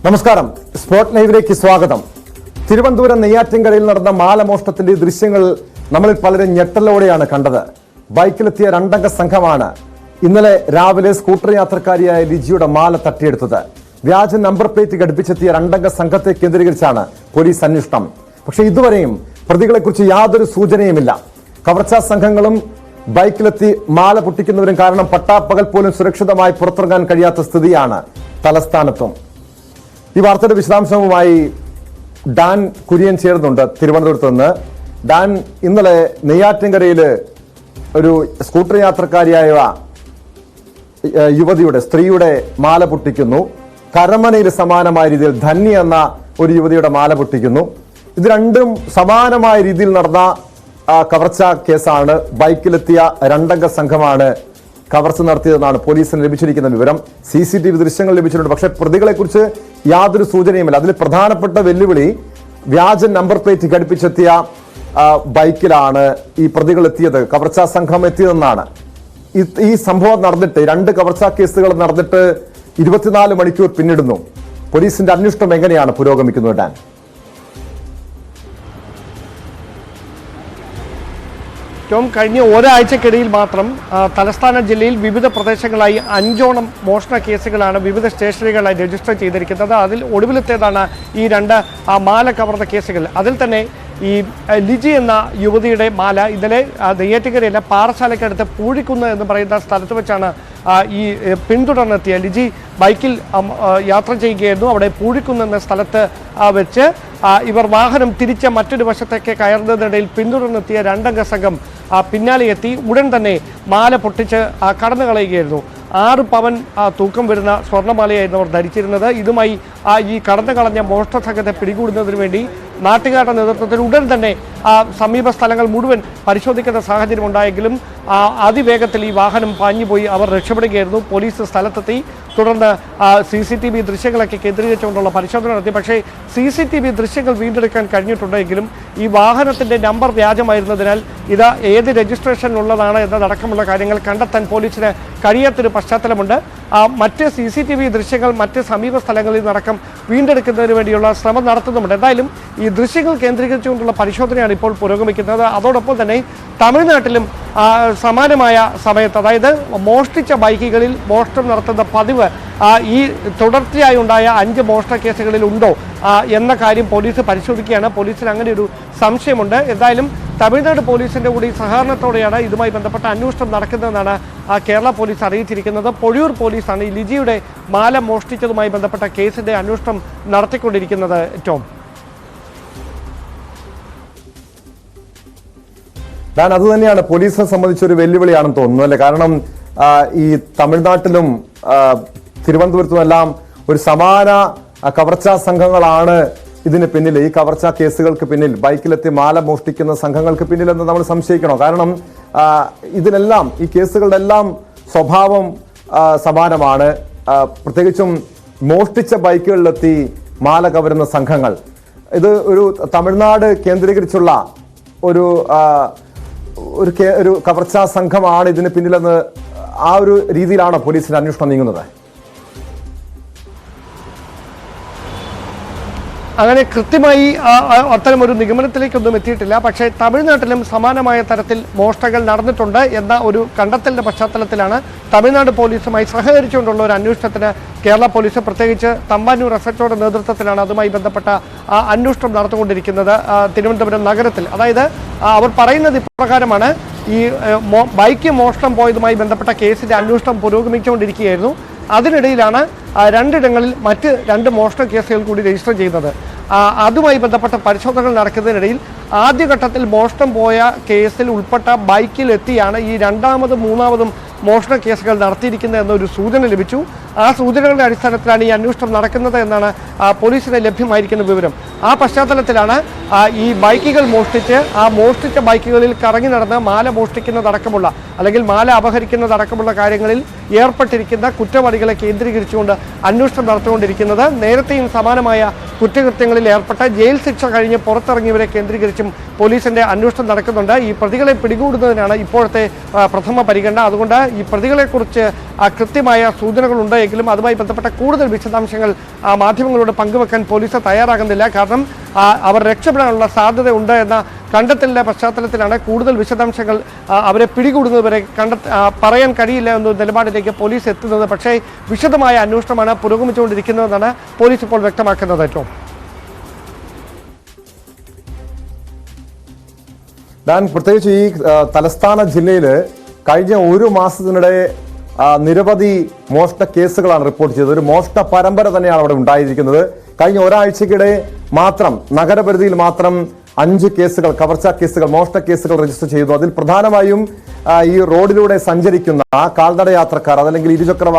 നമസ്കാരം, സ്പോട്ട് ലൈവിലേക്ക് സ്വാഗതം. തിരുവനന്തപുരം നെയ്യാറ്റിൻകരയിൽ നടന്ന മാലമോഷണത്തിന്റെ ദൃശ്യങ്ങൾ നമ്മളിൽ പലരും ഞെട്ടലോടെയാണ് കണ്ടത്. ബൈക്കിലെത്തിയ രണ്ടംഗ സംഘമാണ് ഇന്നലെ രാവിലെ സ്കൂട്ടർ യാത്രക്കാരിയായ ലിജിയുടെ മാല തട്ടിയെടുത്തത്. വ്യാജ നമ്പർ പ്ലേറ്റ് ഘടിപ്പിച്ചെത്തിയ രണ്ടംഗ സംഘത്തെ കേന്ദ്രീകരിച്ചാണ് പോലീസ് അന്വേഷണം. പക്ഷേ ഇതുവരെയും പ്രതികളെക്കുറിച്ച് യാതൊരു സൂചനയുമില്ല. കവർച്ചാ സംഘങ്ങളും ബൈക്കിലെത്തി മാല പൊട്ടിക്കുന്നവരും കാരണം പട്ടാപ്പകൽ പോലും സുരക്ഷിതമായി പുറത്തിറങ്ങാൻ കഴിയാത്ത സ്ഥിതിയാണ് തലസ്ഥാനത്തും. ഈ വാർത്തയുടെ വിശദാംശവുമായി ഡാൻ കുര്യൻ ചേർന്നുണ്ട് തിരുവനന്തപുരത്ത് നിന്ന്. ഡാൻ, ഇന്നലെ നെയ്യാറ്റിൻകരയിൽ ഒരു സ്കൂട്ടർ യാത്രക്കാരിയായ സ്ത്രീയുടെ മാല പൊട്ടിക്കുന്നു. കരമനയിൽ സമാനമായ രീതിയിൽ ധന്യ എന്ന ഒരു യുവതിയുടെ മാല പൊട്ടിക്കുന്നു. ഇത് രണ്ടും സമാനമായ രീതിയിൽ നടന്ന കവർച്ചാ കേസാണ്. ബൈക്കിലെത്തിയ രണ്ടംഗ സംഘമാണ് കവർച്ച നടത്തിയതെന്നാണ് പോലീസിന് ലഭിച്ചിരിക്കുന്ന വിവരം. CCTV ദൃശ്യങ്ങൾ ലഭിച്ചിട്ടുണ്ട്. പക്ഷേ പ്രതികളെക്കുറിച്ച് യാതൊരു സൂചനയുമില്ല. അതിൽ പ്രധാനപ്പെട്ട വെല്ലുവിളി വ്യാജ നമ്പർ പ്ലേറ്റ് ഘടിപ്പിച്ചെത്തിയ ബൈക്കിലാണ് ഈ പ്രതികൾ എത്തിയത്, കവർച്ചാ സംഘം എത്തിയതെന്നാണ്. ഈ സംഭവം നടന്നിട്ട്, രണ്ട് കവർച്ചാ കേസുകൾ നടന്നിട്ട് 24 മണിക്കൂർ പിന്നിടുന്നു. പോലീസിന്റെ അന്വേഷണം എങ്ങനെയാണ് പുരോഗമിക്കുന്നത് ഡാൻ? ഏറ്റവും കഴിഞ്ഞ ഒരാഴ്ചക്കിടയിൽ മാത്രം തലസ്ഥാന ജില്ലയിൽ വിവിധ പ്രദേശങ്ങളായി 5ഓളം മോഷണ കേസുകളാണ് വിവിധ സ്റ്റേഷനുകളായി രജിസ്റ്റർ ചെയ്തിരിക്കുന്നത്. അതിൽ ഒടുവിലത്തേതാണ് ഈ രണ്ട് മാല കവർന്ന കേസുകൾ. അതിൽ തന്നെ ഈ ലിജി എന്ന യുവതിയുടെ മാല ഇന്നലെ നെയ്യാറ്റിൻകരയിലെ പാറശാലയ്ക്കടുത്ത് പൂഴിക്കുന്ന് എന്ന് പറയുന്ന സ്ഥലത്ത് വെച്ചാണ് ഈ പിന്തുടർന്നെത്തിയ ലിജി ബൈക്കിൽ യാത്ര ചെയ്യുകയായിരുന്നു. അവിടെ പൂഴിക്കുന്ന് എന്ന സ്ഥലത്ത് വെച്ച് ഇവർ വാഹനം തിരിച്ച മറ്റൊരു വശത്തേക്ക് കയറുന്നതിനിടയിൽ പിന്തുടർന്നെത്തിയ രണ്ടംഗ സംഘം പിന്നാലെ എത്തി ഉടൻ തന്നെ മാല പൊട്ടിച്ച് കടന്നു കളയുകയായിരുന്നു. 6 പവൻ തൂക്കം വരുന്ന സ്വർണ്ണമാലയായിരുന്നു അവർ ധരിച്ചിരുന്നത്. ഇതുമായി ഈ കടന്നു കളഞ്ഞ മോഷണ സംഘത്തെ പിടികൂടുന്നതിന് വേണ്ടി നാട്ടുകാരുടെ നേതൃത്വത്തിൽ ഉടൻ തന്നെ സമീപ സ്ഥലങ്ങൾ മുഴുവൻ പരിശോധിക്കുന്ന സാഹചര്യം ഉണ്ടായെങ്കിലും അതിവേഗത്തിൽ ഈ വാഹനം പാഞ്ഞുപോയി അവർ രക്ഷപ്പെടുകയായിരുന്നു. പോലീസ് സ്ഥലത്തെത്തി തുടർന്ന് CCTV ദൃശ്യങ്ങളൊക്കെ കേന്ദ്രീകരിച്ചുകൊണ്ടുള്ള പരിശോധന നടത്തി. പക്ഷേ CCTV ദൃശ്യങ്ങൾ വീണ്ടെടുക്കാൻ കഴിഞ്ഞിട്ടുണ്ടെങ്കിലും ഈ വാഹനത്തിൻ്റെ നമ്പർ വ്യാജമായിരുന്നതിനാൽ ഇത് ഏത് രജിസ്ട്രേഷനിലുള്ളതാണ് എന്നതടക്കമുള്ള കാര്യങ്ങൾ കണ്ടെത്താൻ പോലീസിന് കഴിയാത്തൊരു പശ്ചാത്തലമുണ്ട്. മറ്റ് CCTV ദൃശ്യങ്ങൾ മറ്റ് സമീപ സ്ഥലങ്ങളിൽ നടക്കം വീണ്ടെടുക്കുന്നതിന് വേണ്ടിയുള്ള ശ്രമം നടത്തുന്നുമുണ്ട്. എന്തായാലും ഈ ദൃശ്യങ്ങൾ കേന്ദ്രീകരിച്ചുകൊണ്ടുള്ള പരിശോധനയാണ് ഇപ്പോൾ പുരോഗമിക്കുന്നത്. അതോടൊപ്പം തന്നെ തമിഴ്നാട്ടിലും സമാനമായ സമയത്ത്, അതായത് മോഷ്ടിച്ച ബൈക്കുകളിൽ മോഷണം നടത്തുന്ന പതിവ് ഈ തുടർച്ചയായി ഉണ്ടായ 5 മോഷണ കേസുകളിൽ ഉണ്ടോ എന്ന കാര്യം പോലീസ് പരിശോധിക്കുകയാണ്. പോലീസിന് അങ്ങനെ ഒരു സംശയമുണ്ട്. എന്തായാലും തമിഴ്നാട് പോലീസിന്റെ കൂടി സഹകരണത്തോടെയാണ് ഇതുമായി ബന്ധപ്പെട്ട അന്വേഷണം നടക്കുന്നതെന്നാണ് കേരള പോലീസ് അറിയിച്ചിരിക്കുന്നത്. പൊഴിയൂർ പോലീസാണ് ഈ ലിജിയുടെ മാല മോഷ്ടിച്ചതുമായി ബന്ധപ്പെട്ട കേസിന്റെ അന്വേഷണം നടത്തിക്കൊണ്ടിരിക്കുന്നത്. ടോം, ഡാൻ, അത് തന്നെയാണ് പോലീസിനെ സംബന്ധിച്ചൊരു വെല്ലുവിളിയാണെന്ന് തോന്നുന്നു അല്ലേ? കാരണം ഈ തമിഴ്നാട്ടിലും തിരുവനന്തപുരത്തുമെല്ലാം ഒരു സമാന കവർച്ചാ സംഘങ്ങളാണ് ഇതിന് പിന്നിൽ, ഈ കവർച്ചാ കേസുകൾക്ക് പിന്നിൽ, ബൈക്കിലെത്തി മാല മോഷ്ടിക്കുന്ന സംഘങ്ങൾക്ക് പിന്നിലെന്ന് നമ്മൾ സംശയിക്കണോ? കാരണം ഇതിനെല്ലാം, ഈ കേസുകളുടെ എല്ലാം സ്വഭാവം സമാനമാണ്. പ്രത്യേകിച്ചും മോഷ്ടിച്ച ബൈക്കുകളിലെത്തി മാല കവരുന്ന സംഘങ്ങൾ, ഇത് ഒരു തമിഴ്നാട് കേന്ദ്രീകരിച്ചുള്ള ഒരു കവർച്ചാ സംഘമാണ് ഇതിന് പിന്നിലെന്ന് ആ ഒരു രീതിയിലാണോ പോലീസിന്റെ അന്വേഷണം നീങ്ങുന്നത്? അങ്ങനെ കൃത്യമായി അത്തരം ഒരു നിഗമനത്തിലേക്കൊന്നും എത്തിയിട്ടില്ല. പക്ഷേ തമിഴ്നാട്ടിലും സമാനമായ തരത്തിൽ മോഷണങ്ങൾ നടന്നിട്ടുണ്ട് എന്ന ഒരു കണ്ടെത്തലിന്റെ പശ്ചാത്തലത്തിലാണ് തമിഴ്നാട് പോലീസുമായി സഹകരിച്ചുകൊണ്ടുള്ള ഒരു അന്വേഷണത്തിന് കേരള പോലീസ്, പ്രത്യേകിച്ച് തമ്പാനൂർ എസ്എച്ച്ഒയുടെ നേതൃത്വത്തിലാണ് അതുമായി ബന്ധപ്പെട്ട അന്വേഷണം നടത്തിക്കൊണ്ടിരിക്കുന്നത് തിരുവനന്തപുരം നഗരത്തിൽ. അതായത് അവർ പറയുന്നത് ഇപ്രകാരമാണ്: ഈ ബൈക്ക് മോഷണം പോയതുമായി ബന്ധപ്പെട്ട കേസിന്റെ അന്വേഷണം പുരോഗമിച്ചുകൊണ്ടിരിക്കുകയായിരുന്നു. അതിനിടയിലാണ് 2 ഇടങ്ങളിൽ മറ്റ് 2 മോഷണ കേസുകൾ കൂടി രജിസ്റ്റർ ചെയ്യുന്നത്. അതുമായി ബന്ധപ്പെട്ട പരിശോധനകൾ നടക്കുന്നതിനിടയിൽ ആദ്യഘട്ടത്തിൽ മോഷണം പോയ കേസിൽ ഉൾപ്പെട്ട ബൈക്കിൽ എത്തിയാണ് ഈ രണ്ടാമതും മൂന്നാമതും മോഷണ കേസുകൾ നടത്തിയിരിക്കുന്നത് എന്നൊരു സൂചന ലഭിച്ചു. ആ സൂചനകളുടെ അടിസ്ഥാനത്തിലാണ് ഈ അന്വേഷണം നടക്കുന്നത് എന്നാണ് പോലീസിന് ലഭ്യമായിരിക്കുന്ന വിവരം. ആ പശ്ചാത്തലത്തിലാണ് ഈ ബൈക്കുകൾ മോഷ്ടിച്ച് മോഷ്ടിച്ച ബൈക്കുകളിൽ കറങ്ങി നടന്ന് മാല മോഷ്ടിക്കുന്നതടക്കമുള്ള, അല്ലെങ്കിൽ മാല അപഹരിക്കുന്നതടക്കമുള്ള കാര്യങ്ങളിൽ ഏർപ്പെട്ടിരിക്കുന്ന കുറ്റവാളികളെ കേന്ദ്രീകരിച്ചുകൊണ്ട് അന്വേഷണം നടത്തിക്കൊണ്ടിരിക്കുന്നത്. നേരത്തെയും സമാനമായ കുറ്റകൃത്യങ്ങളിൽ ഏർപ്പെട്ട ജയിൽ ശിക്ഷ കഴിഞ്ഞ് പുറത്തിറങ്ങിയവരെ കേന്ദ്രീകരിച്ചും പോലീസിന്റെ അന്വേഷണം നടക്കുന്നുണ്ട്. ഈ പ്രതികളെ പിടികൂടുന്നതിനാണ് ഇപ്പോഴത്തെ പ്രഥമ പരിഗണന. അതുകൊണ്ട് ഈ പ്രതികളെക്കുറിച്ച് കൃത്യമായ സൂചനകളുണ്ട് എങ്കിലും അതുമായി ബന്ധപ്പെട്ട കൂടുതൽ വിശദാംശങ്ങൾ മാധ്യമങ്ങളോട് പങ്കുവെക്കാൻ പോലീസ് തയ്യാറാകുന്നില്ല. കാരണം അവർ രക്ഷപ്പെടാനുള്ള സാധ്യത ഉണ്ട് എന്ന കണ്ടെത്തലിന്റെ പശ്ചാത്തലത്തിലാണ് കൂടുതൽ വിശദാംശങ്ങൾ അവരെ പിടികൂടുന്നതുവരെ പറയാൻ കഴിയില്ല എന്ന നിലപാടിലേക്ക് പോലീസ് എത്തുന്നത്. പക്ഷേ വിശദമായ അന്വേഷണമാണ് പുരോഗമിച്ചുകൊണ്ടിരിക്കുന്നതെന്നാണ് പോലീസ് ഇപ്പോൾ വ്യക്തമാക്കുന്നത്. ഏറ്റവും പ്രത്യേകിച്ച് ഈ തലസ്ഥാന ജില്ലയിൽ കഴിഞ്ഞ ഒരു മാസത്തിനിടെ നിരവധി മോഷണ കേസുകളാണ് റിപ്പോർട്ട് ചെയ്തത്. ഒരു മോഷണ പരമ്പര തന്നെയാണ് അവിടെ ഉണ്ടായിരിക്കുന്നത്. കഴിഞ്ഞ ഒരാഴ്ചക്കിടെ മാത്രം നഗരപരിധിയിൽ മാത്രം 5 കേസുകൾ, കവർച്ചാ കേസുകൾ, മോഷണ കേസുകൾ രജിസ്റ്റർ ചെയ്തു. അതിൽ പ്രധാനമായും ഈ റോഡിലൂടെ സഞ്ചരിക്കുന്ന കാൽനട യാത്രക്കാർ അതല്ലെങ്കിൽ ഇരുചക്ര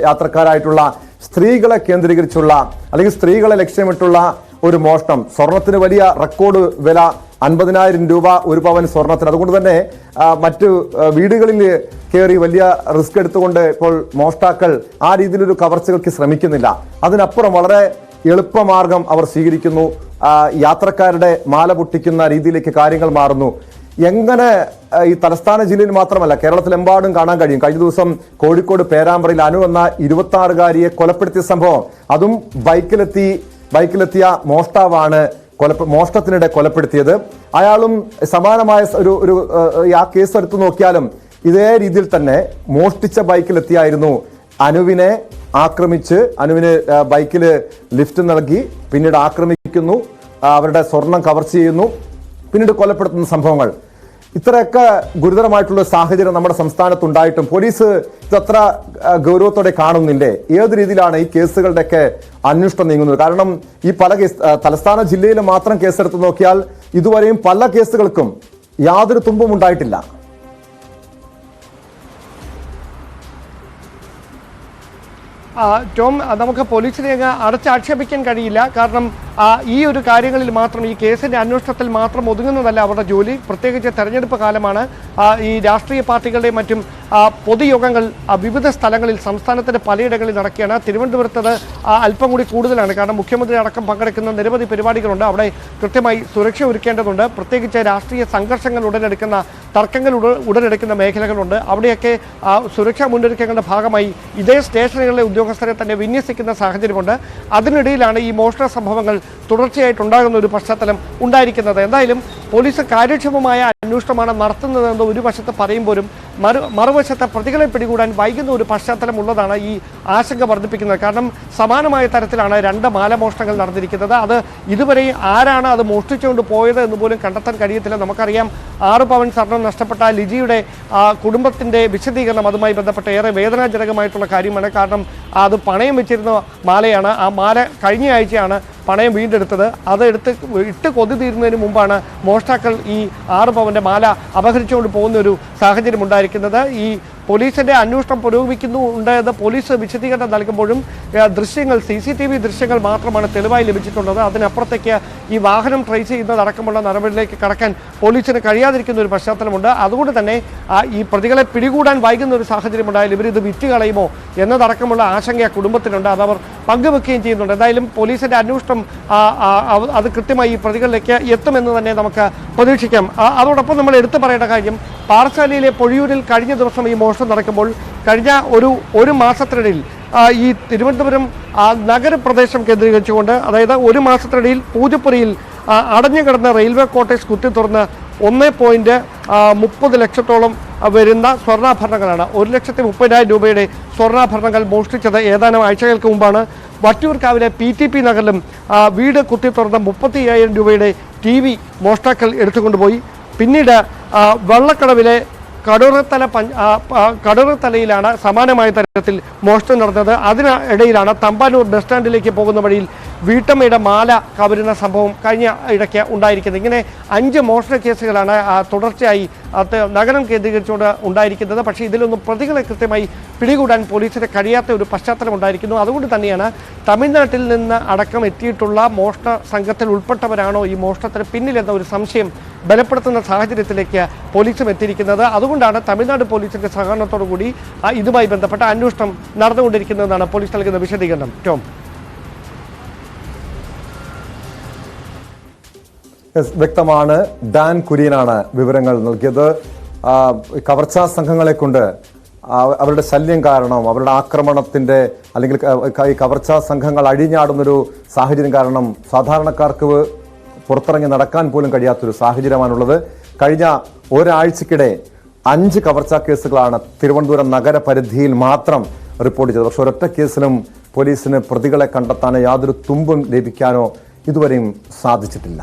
യാത്രക്കാരായിട്ടുള്ള സ്ത്രീകളെ കേന്ദ്രീകരിച്ചുള്ള അല്ലെങ്കിൽ സ്ത്രീകളെ ലക്ഷ്യമിട്ടുള്ള ഒരു മോഷണം. സ്വർണത്തിന് വലിയ റെക്കോർഡ് വില 50,000 രൂപ ഒരു പവൻ സ്വർണത്തിന്. അതുകൊണ്ട് തന്നെ മറ്റു വീടുകളിൽ കയറി വലിയ റിസ്ക് എടുത്തുകൊണ്ട് ഇപ്പോൾ മോഷ്ടാക്കൾ ആ രീതിയിലൊരു കവർച്ചകൾക്ക് ശ്രമിക്കുന്നില്ല. അതിനപ്പുറം വളരെ എളുപ്പമാർഗം അവർ സ്വീകരിക്കുന്നു. യാത്രക്കാരുടെ മാല പൊട്ടിക്കുന്ന രീതിയിലേക്ക് കാര്യങ്ങൾ മാറുന്നു. എങ്ങനെ ഈ തലസ്ഥാന ജില്ലയിൽ മാത്രമല്ല കേരളത്തിലെമ്പാടും കാണാൻ കഴിയും. കഴിഞ്ഞ ദിവസം കോഴിക്കോട് പേരാമ്പ്രയിൽ അനു എന്ന 26-കാരിയെ കൊലപ്പെടുത്തിയ സംഭവം, അതും ബൈക്കിലെത്തിയ മോഷ്ടാവാണ് മോഷണത്തിനിടെ കൊലപ്പെടുത്തിയത്. അയാളും സമാനമായ ഒരു ആ കേസ് എടുത്തു നോക്കിയാലും ഇതേ രീതിയിൽ തന്നെ മോഷ്ടിച്ച ബൈക്കിലെത്തിയായിരുന്നു അനുവിനെ ആക്രമിച്ച് അനുവിന് ബൈക്കിൽ ലിഫ്റ്റ് നൽകി പിന്നീട് ആക്രമിക്കുന്നു, അവരുടെ സ്വർണം കവർച്ച ചെയ്യുന്നു, പിന്നീട് കൊലപ്പെടുത്തുന്ന സംഭവങ്ങൾ. ഇത്രയൊക്കെ ഗുരുതരമായിട്ടുള്ള സാഹചര്യം നമ്മുടെ സംസ്ഥാനത്തുണ്ടായിട്ടും പോലീസ് ഇതത്ര ഗൗരവത്തോടെ കാണുന്നില്ലേ? ഏത് രീതിയിലാണ് ഈ കേസുകളുടെയൊക്കെ അന്വേഷണം നീങ്ങുന്നത്? കാരണം ഈ പല തലസ്ഥാന ജില്ലയിൽ മാത്രം കേസെടുത്ത് നോക്കിയാൽ ഇതുവരെയും പല കേസുകൾക്കും യാതൊരു തുമ്പും ഉണ്ടായിട്ടില്ല. ടോം, നമുക്ക് പോലീസിനെ അങ്ങ് അടച്ചാക്ഷേപിക്കാൻ കഴിയില്ല. കാരണം ഈ ഒരു കാര്യങ്ങളിൽ മാത്രം, ഈ കേസിന്റെ അന്വേഷണത്തിൽ മാത്രം ഒതുങ്ങുന്നതല്ല അവരുടെ ജോലി. പ്രത്യേകിച്ച് തെരഞ്ഞെടുപ്പ് കാലമാണ്. ഈ രാഷ്ട്രീയ പാർട്ടികളുടെയും മറ്റും പൊതുയോഗങ്ങൾ വിവിധ സ്ഥലങ്ങളിൽ സംസ്ഥാനത്തിന്റെ പലയിടങ്ങളിൽ നടക്കുകയാണ്. തിരുവനന്തപുരത്ത് അല്പം കൂടി കൂടുതലാണ്. കാരണം മുഖ്യമന്ത്രി അടക്കം പങ്കെടുക്കുന്ന നിരവധി പരിപാടികളുണ്ട്. അവിടെ കൃത്യമായി സുരക്ഷ ഒരുക്കേണ്ടതുണ്ട്. പ്രത്യേകിച്ച് രാഷ്ട്രീയ സംഘർഷങ്ങൾ ഉടലെടുക്കുന്ന, തർക്കങ്ങൾ ഉടലെടുക്കുന്ന മേഖലകളുണ്ട്. അവിടെയൊക്കെ സുരക്ഷാ മുന്നൊരുക്കങ്ങളുടെ ഭാഗമായി ഇതേ സ്റ്റേഷനുകളിലെ ഉദ്യോഗസ്ഥരെ തന്നെ വിന്യസിക്കുന്ന സാഹചര്യമുണ്ട്. അതിനിടയിലാണ് ഈ മോഷണ സംഭവങ്ങൾ തുടർച്ചയായിട്ടുണ്ടാകുന്ന ഒരു പശ്ചാത്തലം ഉണ്ടായിരിക്കുന്നത്. എന്തായാലും പോലീസ് കാര്യക്ഷമമായ അന്വേഷണമാണ് നടത്തുന്നതെന്ന് ഒരു വശത്ത് പറയുമ്പോഴും മറുവശത്ത് പ്രതികളെ പിടികൂടാൻ വൈകുന്ന ഒരു പശ്ചാത്തലം ഉള്ളതാണ് ഈ ആശങ്ക വർദ്ധിപ്പിക്കുന്നത്. കാരണം സമാനമായ തരത്തിലാണ് 2 മാലമോഷണങ്ങൾ നടന്നിരിക്കുന്നത്. അത് ഇതുവരെ ആരാണ് അത് മോഷ്ടിച്ചുകൊണ്ട് പോയത് എന്ന് പോലും കണ്ടെത്താൻ കഴിയത്തില്ല. നമുക്കറിയാം 6 പവൻ സ്വർണം നഷ്ടപ്പെട്ട ലിജിയുടെ കുടുംബത്തിൻ്റെ വിശദീകരണം അതുമായി ബന്ധപ്പെട്ട് ഏറെ വേദനാജനകമായിട്ടുള്ള കാര്യമാണ്. കാരണം അത് പണയം വെച്ചിരുന്ന മാലയാണ്. ആ മാല കഴിഞ്ഞ ആഴ്ചയാണ് പണയം വീണ്ടെടുത്തത്. അത് ഇട്ട് കൊതി തീരുന്നതിന് മുമ്പാണ് മോഷ്ടാക്കൾ ഈ 6 പവൻ്റെ മാല അപഹരിച്ചുകൊണ്ട് പോകുന്ന ഒരു സാഹചര്യം ഉണ്ടായിരിക്കുന്നത്. ഈ പോലീസിന്റെ അന്വേഷണം പുരോഗമിക്കുന്നുണ്ട് എന്ന് പോലീസ് വിശദീകരണം നൽകുമ്പോഴും ദൃശ്യങ്ങൾ, CCTV ദൃശ്യങ്ങൾ മാത്രമാണ് തെളിവായി ലഭിച്ചിട്ടുള്ളത്. അതിനപ്പുറത്തേക്ക് ഈ വാഹനം ട്രേസ് ചെയ്യുന്നതടക്കമുള്ള നടപടിയിലേക്ക് കടക്കാൻ പോലീസിന് കഴിയാതിരിക്കുന്ന ഒരു പശ്ചാത്തലമുണ്ട്. അതുകൊണ്ട് തന്നെ ഈ പ്രതികളെ പിടികൂടാൻ വൈകുന്ന ഒരു സാഹചര്യം ഉണ്ടായാലും ഇവരിത് വിറ്റ് കളയുമോ എന്നതടക്കമുള്ള ആശങ്ക കുടുംബത്തിനുണ്ട്. അതവർ പങ്കുവെക്കുകയും ചെയ്യുന്നുണ്ട്. എന്തായാലും പോലീസിന്റെ അന്വേഷണം അത് കൃത്യമായി ഈ പ്രതികളിലേക്ക് എത്തുമെന്ന് തന്നെ നമുക്ക് പ്രതീക്ഷിക്കാം. അതോടൊപ്പം നമ്മൾ എടുത്തു പറയേണ്ട കാര്യം, പാറശാലയിലെ പൊഴിയൂരിൽ കഴിഞ്ഞ ദിവസം ഈ മോഷണം നടക്കുമ്പോൾ കഴിഞ്ഞ ഒരു മാസത്തിനിടയിൽ ഈ തിരുവനന്തപുരം നഗരപ്രദേശം കേന്ദ്രീകരിച്ചുകൊണ്ട്, അതായത് ഒരു മാസത്തിനിടയിൽ പൂജപ്പുരയിൽ അടഞ്ഞുകിടന്ന റെയിൽവേ ക്വാർട്ടേഴ്സ് കുത്തി തുറന്ന് 1.30 ലക്ഷത്തോളം വരുന്ന സ്വർണ്ണാഭരണങ്ങളാണ്, 1,30,000 രൂപയുടെ സ്വർണ്ണാഭരണങ്ങൾ മോഷ്ടിച്ചത് ഏതാനും ആഴ്ചകൾക്ക് മുമ്പാണ്. വട്ടിയൂർക്കാവിലെ PTP നഗറിലും വീട് കുത്തി തുറന്ന 35,000 രൂപയുടെ TV മോഷ്ടാക്കൾ എടുത്തുകൊണ്ടുപോയി. പിന്നീട് വള്ളക്കടവിലെ കടൂർത്തലയിലാണ് സമാനമായ തരത്തിൽ മോഷണം നടന്നത്. അതിനിടയിലാണ് തമ്പാനൂർ ബസ് സ്റ്റാൻഡിലേക്ക് പോകുന്ന വഴിയിൽ വീട്ടമ്മയുടെ മാല കവരുന്ന സംഭവം കഴിഞ്ഞ ഇടയ്ക്ക് ഉണ്ടായിരിക്കുന്നത്. ഇങ്ങനെ 5 മോഷണ കേസുകളാണ് തുടർച്ചയായി നഗരം കേന്ദ്രീകരിച്ചുകൊണ്ട് ഉണ്ടായിരിക്കുന്നത്. പക്ഷേ ഇതിലൊന്നും പ്രതികളെ കൃത്യമായി പിടികൂടാൻ പോലീസിന് കഴിയാത്ത ഒരു പശ്ചാത്തലം ഉണ്ടായിരിക്കുന്നു. അതുകൊണ്ട് തന്നെയാണ് തമിഴ്നാട്ടിൽ നിന്ന് അടക്കം എത്തിയിട്ടുള്ള മോഷണ സംഘത്തിൽ ഉൾപ്പെട്ടവരാണോ ഈ മോഷണത്തിന് പിന്നിലെന്ന ഒരു സംശയം ബലപ്പെടുത്തുന്ന സാഹചര്യത്തിലേക്ക് പോലീസും എത്തിയിരിക്കുന്നത്. അതുകൊണ്ടാണ് തമിഴ്നാട് പോലീസിന്റെ സഹകരണത്തോടു കൂടി ഇതുമായി ബന്ധപ്പെട്ട അന്വേഷണം നടന്നുകൊണ്ടിരിക്കുന്നതെന്നാണ് പോലീസ് നൽകുന്ന വിശദീകരണം. ടോം, വ്യക്തമാണ്. ഡാൻ കുര്യനാണ് വിവരങ്ങൾ നൽകിയത്. കവർച്ചാ സംഘങ്ങളെ കൊണ്ട് അവരുടെ ശല്യം കാരണം, അവരുടെ ആക്രമണത്തിൻ്റെ അല്ലെങ്കിൽ ഈ കവർച്ചാ സംഘങ്ങൾ അഴിഞ്ഞാടുന്നൊരു സാഹചര്യം കാരണം സാധാരണക്കാർക്ക് പുറത്തിറങ്ങി നടക്കാൻ പോലും കഴിയാത്തൊരു സാഹചര്യമാണുള്ളത്. കഴിഞ്ഞ ഒരാഴ്ചക്കിടെ 5 കവർച്ചാ കേസുകളാണ് തിരുവനന്തപുരം നഗരപരിധിയിൽ മാത്രം റിപ്പോർട്ട് ചെയ്തത്. പക്ഷെ ഒരൊറ്റ കേസിലും പോലീസിന് പ്രതികളെ കണ്ടെത്താനോ യാതൊരു തുമ്പും ലഭിക്കാനോ ഇതുവരെയും സാധിച്ചിട്ടില്ല.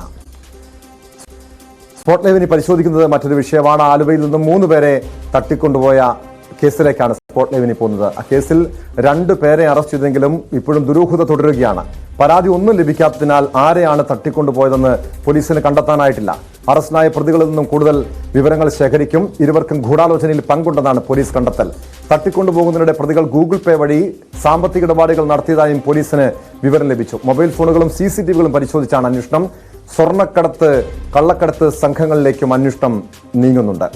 സ്പോട്ട് ലൈവിന് പരിശോധിക്കുന്നത് മറ്റൊരു വിഷയമാണ്. ആലുവയിൽ നിന്നും 3 പേരെ തട്ടിക്കൊണ്ടുപോയ കേസിലേക്കാണ് സ്പോട്ട് ലൈവിന് പോകുന്നത്. ആ കേസിൽ 2 പേരെ അറസ്റ്റ് ചെയ്തെങ്കിലും ഇപ്പോഴും ദുരൂഹത തുടരുകയാണ്. പരാതി ഒന്നും ലഭിക്കാത്തതിനാൽ ആരെയാണ് തട്ടിക്കൊണ്ടുപോയതെന്ന് പോലീസിന് കണ്ടെത്താനായിട്ടില്ല. അറസ്റ്റിലായ പ്രതികളിൽ നിന്നും കൂടുതൽ വിവരങ്ങൾ ശേഖരിക്കും. ഇരുവർക്കും ഗൂഢാലോചനയിൽ പങ്കുണ്ടെന്നാണ് പോലീസ് കണ്ടെത്തൽ. തട്ടിക്കൊണ്ടുപോകുന്നതിനിടെ പ്രതികൾ ഗൂഗിൾ പേ വഴി സാമ്പത്തിക ഇടപാടുകൾ നടത്തിയതായും പോലീസിന് വിവരം ലഭിച്ചു. മൊബൈൽ ഫോണുകളും CCTVകളും പരിശോധിച്ചാണ് അന്വേഷണം. സ്വർണ്ണക്കടത്ത്, കള്ളക്കടത്ത് സംഘങ്ങളിലേക്കും അന്വേഷണം നീങ്ങുന്നുണ്ട്.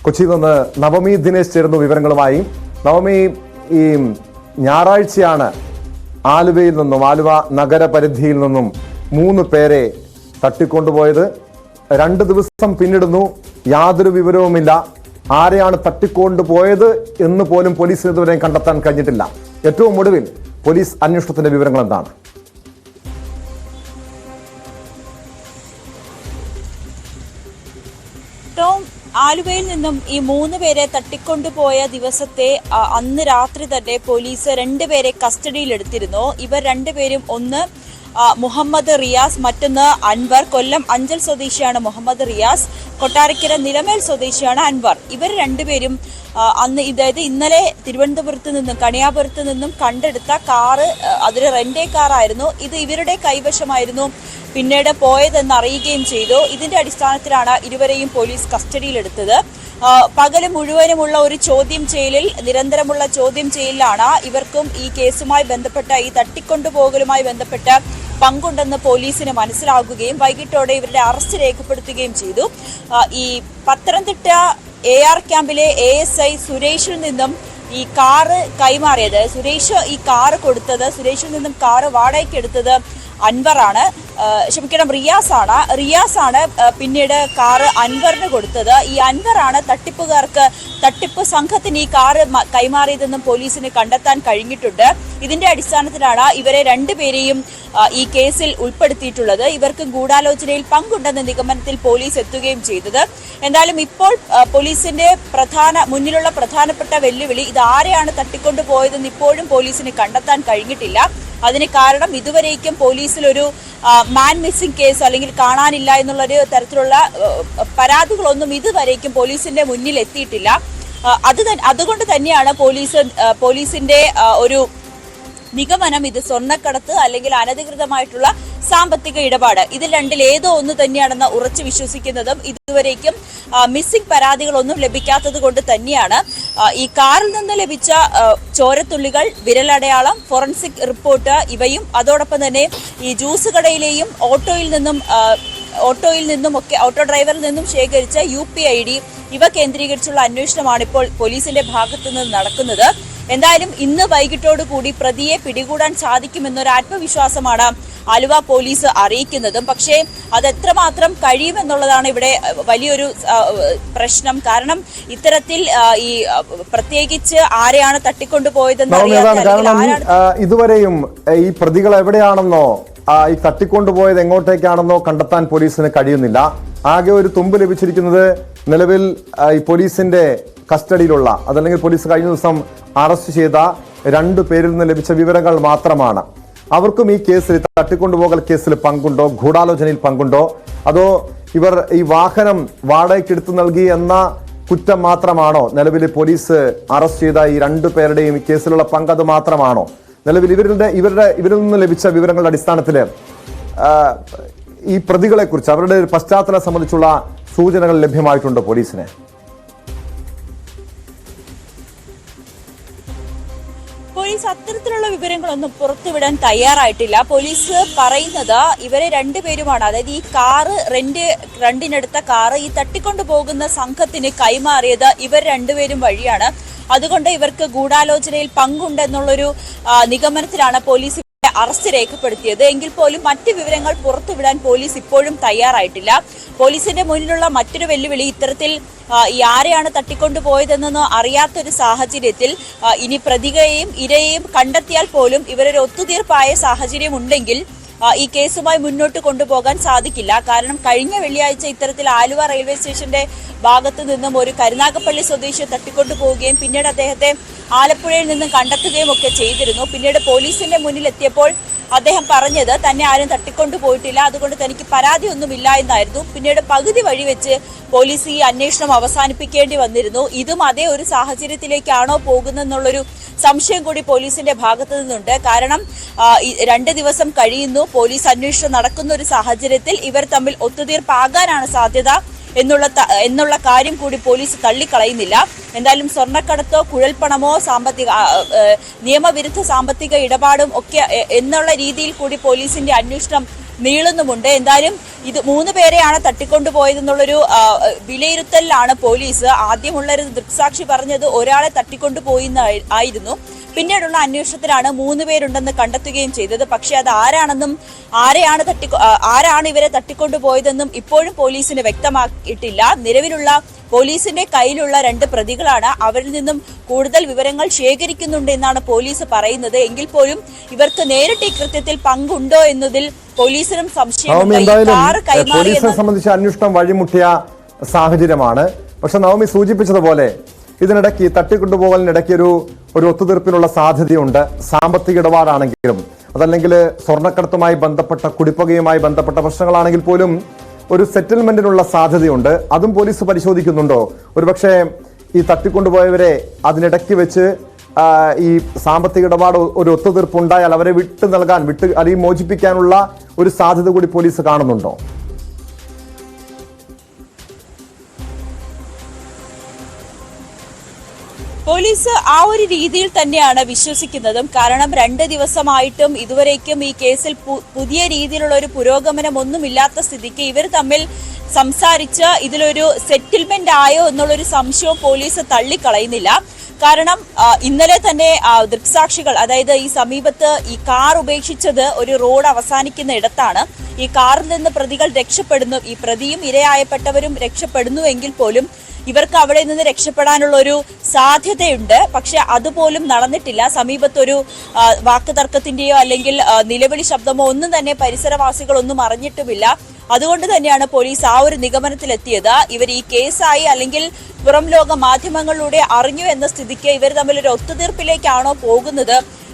കൊച്ചിയിൽ നിന്ന് നവമി ദിനേശ് ചേരുന്നു വിവരങ്ങളുമായി. നവമി, ഈ ഞായറാഴ്ചയാണ് ആലുവയിൽ നിന്നും, ആലുവ നഗരപരിധിയിൽ നിന്നും 3 പേരെ തട്ടിക്കൊണ്ടുപോയത്. 2 ദിവസം പിന്നിടുന്നു, യാതൊരു വിവരവുമില്ല. ആരെയാണ് തട്ടിക്കൊണ്ടുപോയത് എന്ന് പോലും പോലീസിന് ഇതുവരെ കണ്ടെത്താൻ കഴിഞ്ഞിട്ടില്ല. ഏറ്റവും ഒടുവിൽ പോലീസ് അന്വേഷണത്തിന്റെ വിവരങ്ങൾ എന്താണ്? ആലുവയിൽ നിന്നും ഈ 3 പേരെ തട്ടിക്കൊണ്ടുപോയ ദിവസത്തെ അന്ന് രാത്രി തന്നെ പോലീസ് 2 പേരെ കസ്റ്റഡിയിലെടുത്തിരുന്നു. ഇവർ 2 പേരും, ഒന്ന് മുഹമ്മദ് റിയാസ്, മറ്റൊന്ന് അൻവർ. കൊല്ലം അഞ്ചൽ സ്വദേശിയാണ് മുഹമ്മദ് റിയാസ്, കൊട്ടാരക്കര നിലമേൽ സ്വദേശിയാണ് അൻവർ. ഇവർ 2 പേരും അന്ന്, അതായത് ഇന്നലെ തിരുവനന്തപുരത്ത് നിന്നും കണിയാപുരത്ത് നിന്നും കണ്ടെടുത്ത കാറ് അതൊരു റെന്റേ കാറായിരുന്നു. ഇത് ഇവരുടെ കൈവശമായിരുന്നു പിന്നീട് പോയതെന്ന് അറിയുകയും ചെയ്തു. ഇതിന്റെ അടിസ്ഥാനത്തിലാണ് ഇരുവരെയും പോലീസ് കസ്റ്റഡിയിലെടുത്തത്. പകല് മുഴുവനുമുള്ള ഒരു ചോദ്യം ചെയ്യലിൽ, നിരന്തരമുള്ള ചോദ്യം ചെയ്യലിലാണ് ഇവർക്കും ഈ കേസുമായി ബന്ധപ്പെട്ട, ഈ തട്ടിക്കൊണ്ടുപോകലുമായി ബന്ധപ്പെട്ട പങ്കുണ്ടെന്ന് പോലീസിന് മനസ്സിലാകുകയും വൈകിട്ടോടെ ഇവരുടെ അറസ്റ്റ് രേഖപ്പെടുത്തുകയും ചെയ്തു. ഈ പത്തനംതിട്ട AR ക്യാമ്പിലെ ASI സുരേഷിൽ നിന്നും ഈ കാറ് കൈമാറിയത്, സുരേഷ് ഈ കാറ് കൊടുത്തത്, സുരേഷിൽ നിന്നും കാറ് വാടകയ്ക്ക് എടുത്തത് അൻവറാണ്, റിയാസാണ് പിന്നീട് കാറ് അൻവറിന് കൊടുത്തത്. ഈ അൻവറാണ് തട്ടിപ്പ് സംഘത്തിന് ഈ കാറ് കൈമാറിയതെന്നും പോലീസിന് കണ്ടെത്താൻ കഴിഞ്ഞിട്ടുണ്ട്. ഇതിന്റെ അടിസ്ഥാനത്തിലാണ് ഇവരെ 2 പേരെയും ഈ കേസിൽ ഉൾപ്പെടുത്തിയിട്ടുള്ളത്. ഇവർക്ക് ഗൂഢാലോചനയിൽ പങ്കുണ്ടെന്ന നിഗമനത്തിൽ പോലീസ് എത്തുകയും ചെയ്തത്. എന്തായാലും ഇപ്പോൾ പോലീസിന്റെ മുന്നിലുള്ള പ്രധാനപ്പെട്ട വെല്ലുവിളി, ഇത് ആരെയാണ് തട്ടിക്കൊണ്ടുപോയതെന്ന് ഇപ്പോഴും പോലീസിന് കണ്ടെത്താൻ കഴിഞ്ഞിട്ടില്ല. അതിന് കാരണം ഇതുവരേക്കും പോലീസിലൊരു മാൻ മിസ്സിംഗ് കേസ് അല്ലെങ്കിൽ കാണാനില്ല എന്നുള്ളൊരു തരത്തിലുള്ള പരാതികളൊന്നും ഇതുവരേക്കും പോലീസിന്റെ മുന്നിൽ എത്തിയിട്ടില്ല. അതുകൊണ്ട് തന്നെയാണ് പോലീസിന്റെ ഒരു നിഗമനം ഇത് സ്വർണ്ണക്കടത്ത് അല്ലെങ്കിൽ അനധികൃതമായിട്ടുള്ള സാമ്പത്തിക ഇടപാട്, ഇതിൽ രണ്ടിൽ ഏതോ ഒന്ന് തന്നെയാണെന്ന് ഉറച്ചു വിശ്വസിക്കുന്നതും ഇതുവരേക്കും മിസ്സിംഗ് പരാതികളൊന്നും ലഭിക്കാത്തത് കൊണ്ട് തന്നെയാണ്. ഈ കാറിൽ നിന്ന് ലഭിച്ച ചോരത്തുള്ളികൾ, വിരലടയാളം, ഫോറൻസിക് റിപ്പോർട്ട് ഇവയും അതോടൊപ്പം തന്നെ ഈ ജ്യൂസ് കടയിലെയും ഓട്ടോയിൽ നിന്നുമൊക്കെ ഓട്ടോ ഡ്രൈവറിൽ നിന്നും ശേഖരിച്ച UPID ഇവ കേന്ദ്രീകരിച്ചുള്ള അന്വേഷണമാണ് ഇപ്പോൾ പോലീസിന്റെ ഭാഗത്തു നിന്ന് നടക്കുന്നത്. എന്തായാലും ഇന്ന് വൈകിട്ടോടുകൂടി പ്രതിയെ പിടികൂടാൻ സാധിക്കുമെന്നൊരു ആത്മവിശ്വാസമാണ് ആലുവ പോലീസ് അറിയിക്കുന്നതും. പക്ഷേ അതെത്രമാത്രം കഴിയുമെന്നുള്ളതാണ് ഇവിടെ വലിയൊരു പ്രശ്നം. കാരണം ഇത്തരത്തിൽ ഈ പ്രത്യേകിച്ച് ആരെയാണ് തട്ടിക്കൊണ്ടുപോയതെന്ന് ഇതുവരെയും ഈ പ്രതികൾ എവിടെയാണെന്നോ ഈ തട്ടിക്കൊണ്ടുപോയത് എങ്ങോട്ടേക്കാണെന്നോ കണ്ടെത്താൻ പോലീസിന് കഴിയുന്നില്ല. ആകെ ഒരു തുമ്പ് ലഭിച്ചിരിക്കുന്നത് നിലവിൽ ഈ പോലീസിന്റെ കസ്റ്റഡിയിലുള്ള, അതല്ലെങ്കിൽ പോലീസ് കഴിഞ്ഞ ദിവസം അറസ്റ്റ് ചെയ്ത 2 പേരിൽ നിന്ന് ലഭിച്ച വിവരങ്ങൾ മാത്രമാണ്. അവർക്കും ഈ കേസിൽ, തട്ടിക്കൊണ്ടുപോകൽ കേസിൽ പങ്കുണ്ടോ, ഗൂഢാലോചനയിൽ പങ്കുണ്ടോ, അതോ ഇവർ ഈ വാഹനം വാടകയ്ക്കെടുത്തു നൽകി എന്ന കുറ്റം മാത്രമാണോ നിലവിൽ പോലീസ് അറസ്റ്റ് ചെയ്ത ഈ 2 പേരുടെയും ഈ കേസിലുള്ള പങ്ക് അത് മാത്രമാണോ? നിലവിൽ ഇവരിൽ നിന്ന് ലഭിച്ച വിവരങ്ങളുടെ അടിസ്ഥാനത്തിൽ ഈ പ്രതികളെ കുറിച്ച്, അവരുടെ പശ്ചാത്തലം സംബന്ധിച്ചുള്ള സൂചനകൾ ലഭ്യമായിട്ടുണ്ടോ പോലീസിന്? പോലീസ് അത്തരത്തിലുള്ള വിവരങ്ങളൊന്നും പുറത്തുവിടാൻ തയ്യാറായിട്ടില്ല. പോലീസ് പറയുന്നത് ഇവരെ 2 പേരുമാണ്, അതായത് ഈ കാറ് റെന്റിനെടുത്ത കാറ് ഈ തട്ടിക്കൊണ്ടുപോകുന്ന സംഘത്തിന് കൈമാറിയത് ഇവർ 2 പേരും വഴിയാണ്. അതുകൊണ്ട് ഇവർക്ക് ഗൂഢാലോചനയിൽ പങ്കുണ്ടെന്നുള്ളൊരു നിഗമനത്തിലാണ് പോലീസ് അറസ്റ്റ് രേഖപ്പെടുത്തിയത്. എങ്കിൽ പോലും മറ്റ് വിവരങ്ങൾ പുറത്തുവിടാൻ പോലീസ് ഇപ്പോഴും തയ്യാറായിട്ടില്ല. പോലീസിന്റെ മുന്നിലുള്ള മറ്റൊരു വെല്ലുവിളി ഇത്തരത്തിൽ ഈ ആരെയാണ് തട്ടിക്കൊണ്ടുപോയതെന്നോ അറിയാത്തൊരു സാഹചര്യത്തിൽ ഇനി പ്രതികളെയും ഇരയെയും കണ്ടെത്തിയാൽ പോലും ഇവരൊരു ഒത്തുതീർപ്പായ സാഹചര്യം ഉണ്ടെങ്കിൽ ഈ കേസുമായി മുന്നോട്ട് കൊണ്ടുപോകാൻ സാധിക്കില്ല. കാരണം കഴിഞ്ഞ വെള്ളിയാഴ്ച ഇത്തരത്തിൽ ആലുവ റെയിൽവേ സ്റ്റേഷന്റെ ഭാഗത്തു നിന്നും ഒരു കരുനാഗപ്പള്ളി സ്വദേശിയെ തട്ടിക്കൊണ്ടുപോവുകയും പിന്നീട് അദ്ദേഹത്തെ ആലപ്പുഴയിൽ നിന്നും കണ്ടെത്തുകയും ഒക്കെ ചെയ്തിരുന്നു. പിന്നീട് പോലീസിന്റെ മുന്നിൽ എത്തിയപ്പോൾ അദ്ദേഹം പറഞ്ഞത് തന്നെ ആരും തട്ടിക്കൊണ്ടുപോയിട്ടില്ല, അതുകൊണ്ട് തനിക്ക് പരാതിയൊന്നുമില്ല എന്നായിരുന്നു. പിന്നീട് പകുതി വഴി വെച്ച് പോലീസ് ഈ അന്വേഷണം അവസാനിപ്പിക്കേണ്ടി വന്നിരുന്നു. ഇതും അതേ ഒരു സാഹചര്യത്തിലേക്കാണോ പോകുന്നതെന്നുള്ളൊരു സംശയം കൂടി പോലീസിന്റെ ഭാഗത്തു നിന്നുണ്ട്. കാരണം 2 ദിവസം കഴിയുന്നു, പോലീസ് അന്വേഷണം നടക്കുന്ന ഒരു സാഹചര്യത്തിൽ ഇവർ തമ്മിൽ ഒത്തുതീർപ്പാകാനാണ് സാധ്യത എന്നുള്ള കാര്യം കൂടി പോലീസ് തള്ളിക്കളയുന്നില്ല. എന്തായാലും സ്വർണ്ണക്കടത്തോ കുഴൽപ്പണമോ നിയമവിരുദ്ധ സാമ്പത്തിക ഇടപാടും ഒക്കെ എന്നുള്ള രീതിയിൽ കൂടി പോലീസിന്റെ അന്വേഷണം നീളുന്നുമുണ്ട്. എന്തായാലും ഇത് 3 പേരെയാണ് തട്ടിക്കൊണ്ടുപോയതെന്നുള്ളൊരു വിലയിരുത്തലിലാണ് പോലീസ്. ആദ്യമുള്ളൊരു ദൃക്സാക്ഷി പറഞ്ഞത് ഒരാളെ തട്ടിക്കൊണ്ടുപോയി ആയിരുന്നു. പിന്നീടുള്ള അന്വേഷണത്തിലാണ് 3 പേരുണ്ടെന്ന് കണ്ടെത്തുകയും ചെയ്തത്. പക്ഷെ അത് ആരാണെന്നും ആരാണ് ഇവരെ തട്ടിക്കൊണ്ടുപോയതെന്നും ഇപ്പോഴും പോലീസിന് വ്യക്തമാക്കിയിട്ടില്ല. നിലവിലുള്ള പോലീസിന്റെ കയ്യിലുള്ള 2 പ്രതികളാണ്. അവരിൽ നിന്നും കൂടുതൽ വിവരങ്ങൾ ശേഖരിക്കുന്നുണ്ട് എന്നാണ് പോലീസ് പറയുന്നത്. എങ്കിൽ പോലും ഇവർക്ക് നേരിട്ട് ഈ കൃത്യത്തിൽ പങ്കുണ്ടോ എന്നതിൽ പോലീസിനും സംശയമുണ്ട്. പോലീസിനെ സംബന്ധിച്ച് അന്വേഷണം വഴിമുട്ടിയ സാഹചര്യമാണ്. പക്ഷെ നവമി സൂചിപ്പിച്ചതുപോലെ ഇതിനിടയ്ക്ക് തട്ടിക്കൊണ്ടുപോകലിനിടയ്ക്ക് ഒരു ഒത്തുതീർപ്പിനുള്ള സാധ്യതയുണ്ട്. സാമ്പത്തിക ഇടപാടാണെങ്കിലും അതല്ലെങ്കിൽ സ്വർണ്ണക്കടത്തുമായി ബന്ധപ്പെട്ട കുടിപ്പകയുമായി ബന്ധപ്പെട്ട പ്രശ്നങ്ങളാണെങ്കിൽ പോലും ഒരു സെറ്റിൽമെന്റിനുള്ള സാധ്യതയുണ്ട്. അതും പോലീസ് പരിശോധിക്കുന്നുണ്ടോ? ഒരുപക്ഷെ ഈ തട്ടിക്കൊണ്ടുപോയവരെ അതിനിടയ്ക്ക് വെച്ച് ഈ സാമ്പത്തിക ഇടപാട് ഒരു ഒത്തുതീർപ്പ് ഉണ്ടായാൽ അവരെ അല്ലെങ്കിൽ മോചിപ്പിക്കാനുള്ള ഒരു സാധ്യത കൂടി പോലീസ് കാണുന്നുണ്ടോ? പോലീസ് ആ ഒരു രീതിയിൽ തന്നെയാണ് വിശ്വസിക്കുന്നതും. കാരണം 2 ദിവസമായിട്ടും ഇതുവരേക്കും ഈ കേസിൽ പുതിയ രീതിയിലുള്ള ഒരു പുരോഗമനം ഒന്നുമില്ലാത്ത സ്ഥിതിക്ക് ഇവർ തമ്മിൽ സംസാരിച്ച് ഇതിലൊരു സെറ്റിൽമെന്റ് ആയോ എന്നുള്ളൊരു സംശയവും പോലീസ് തള്ളിക്കളയുന്നില്ല. കാരണം ഇന്നലെ തന്നെ ദൃക്സാക്ഷികൾ, അതായത് ഈ സമീപത്ത് ഈ കാർ ഉപേക്ഷിച്ചത് ഒരു റോഡ് അവസാനിക്കുന്ന ഇടത്താണ്. ഈ കാറിൽ നിന്ന് പ്രതികൾ രക്ഷപ്പെടുന്നു, ഈ പ്രതിയും ഇരയായപ്പെട്ടവരും രക്ഷപ്പെടുന്നു എങ്കിൽ പോലും ഇവർക്ക് അവിടെ നിന്ന് രക്ഷപ്പെടാനുള്ള ഒരു സാധ്യതയുണ്ട്. പക്ഷെ അതുപോലും നടന്നിട്ടില്ല. സമീപത്തൊരു വാക്കുതർക്കത്തിന്റെയോ അല്ലെങ്കിൽ നിലവിളി ശബ്ദമോ ഒന്നും തന്നെ പരിസരവാസികളൊന്നും അറിഞ്ഞിട്ടുമില്ല. അതുകൊണ്ട് തന്നെയാണ് പോലീസ് ആ ഒരു നിഗമനത്തിലെത്തിയത്. ഇവർ ഈ കേസായി അല്ലെങ്കിൽ പുറം ലോക മാധ്യമങ്ങളിലൂടെ അറിഞ്ഞു എന്ന സ്ഥിതിക്ക് ഇവർ തമ്മിൽ ഒരു ഒത്തുതീർപ്പിലേക്കാണോ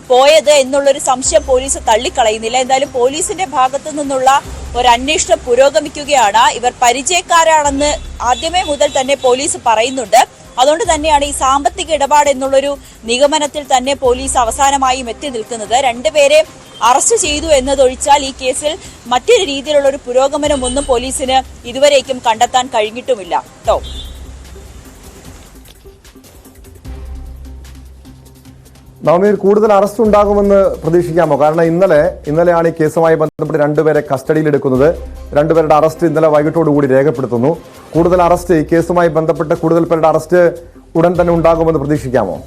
പോയത് എന്നുള്ളൊരു സംശയം പോലീസ് തള്ളിക്കളയുന്നില്ല. എന്തായാലും പോലീസിന്റെ ഭാഗത്തു നിന്നുള്ള ഒരു അന്വേഷണം പുരോഗമിക്കുകയാണ്. ഇവർ പരിചയക്കാരാണെന്ന് ആദ്യമേ മുതൽ തന്നെ പോലീസ് പറയുന്നുണ്ട്. അതുകൊണ്ട് തന്നെയാണ് ഈ സാമ്പത്തിക ഇടപാട് എന്നുള്ളൊരു നിഗമനത്തിൽ തന്നെ പോലീസ് അവസാനമായും എത്തി നിൽക്കുന്നത്. 2 പേരെ അറസ്റ്റ് ചെയ്തു എന്നതൊഴിച്ചാൽ ഈ കേസിൽ മറ്റൊരു രീതിയിലുള്ള ഒരു പുരോഗമനമൊന്നും പോലീസിന് ഇതുവരേക്കും കണ്ടെത്താൻ കഴിഞ്ഞിട്ടുമില്ല. കേട്ടോ. നവമീർ, കൂടുതൽ അറസ്റ്റ് ഉണ്ടാകുമെന്ന് പ്രതീക്ഷിക്കാമോ? കാരണം ഇന്നലെയാണ് ഈ കേസുമായി ബന്ധപ്പെട്ട് 2 പേരെ കസ്റ്റഡിയിലെടുക്കുന്നത്. 2 പേരുടെ അറസ്റ്റ് ഇന്നലെ വൈകിട്ടോടുകൂടി രേഖപ്പെടുത്തുന്നു. കൂടുതൽ അറസ്റ്റ്, ഈ കേസുമായി ബന്ധപ്പെട്ട് കൂടുതൽ പേരുടെ അറസ്റ്റ് ഉടൻ തന്നെ ഉണ്ടാകുമെന്ന് പ്രതീക്ഷിക്കാമോ?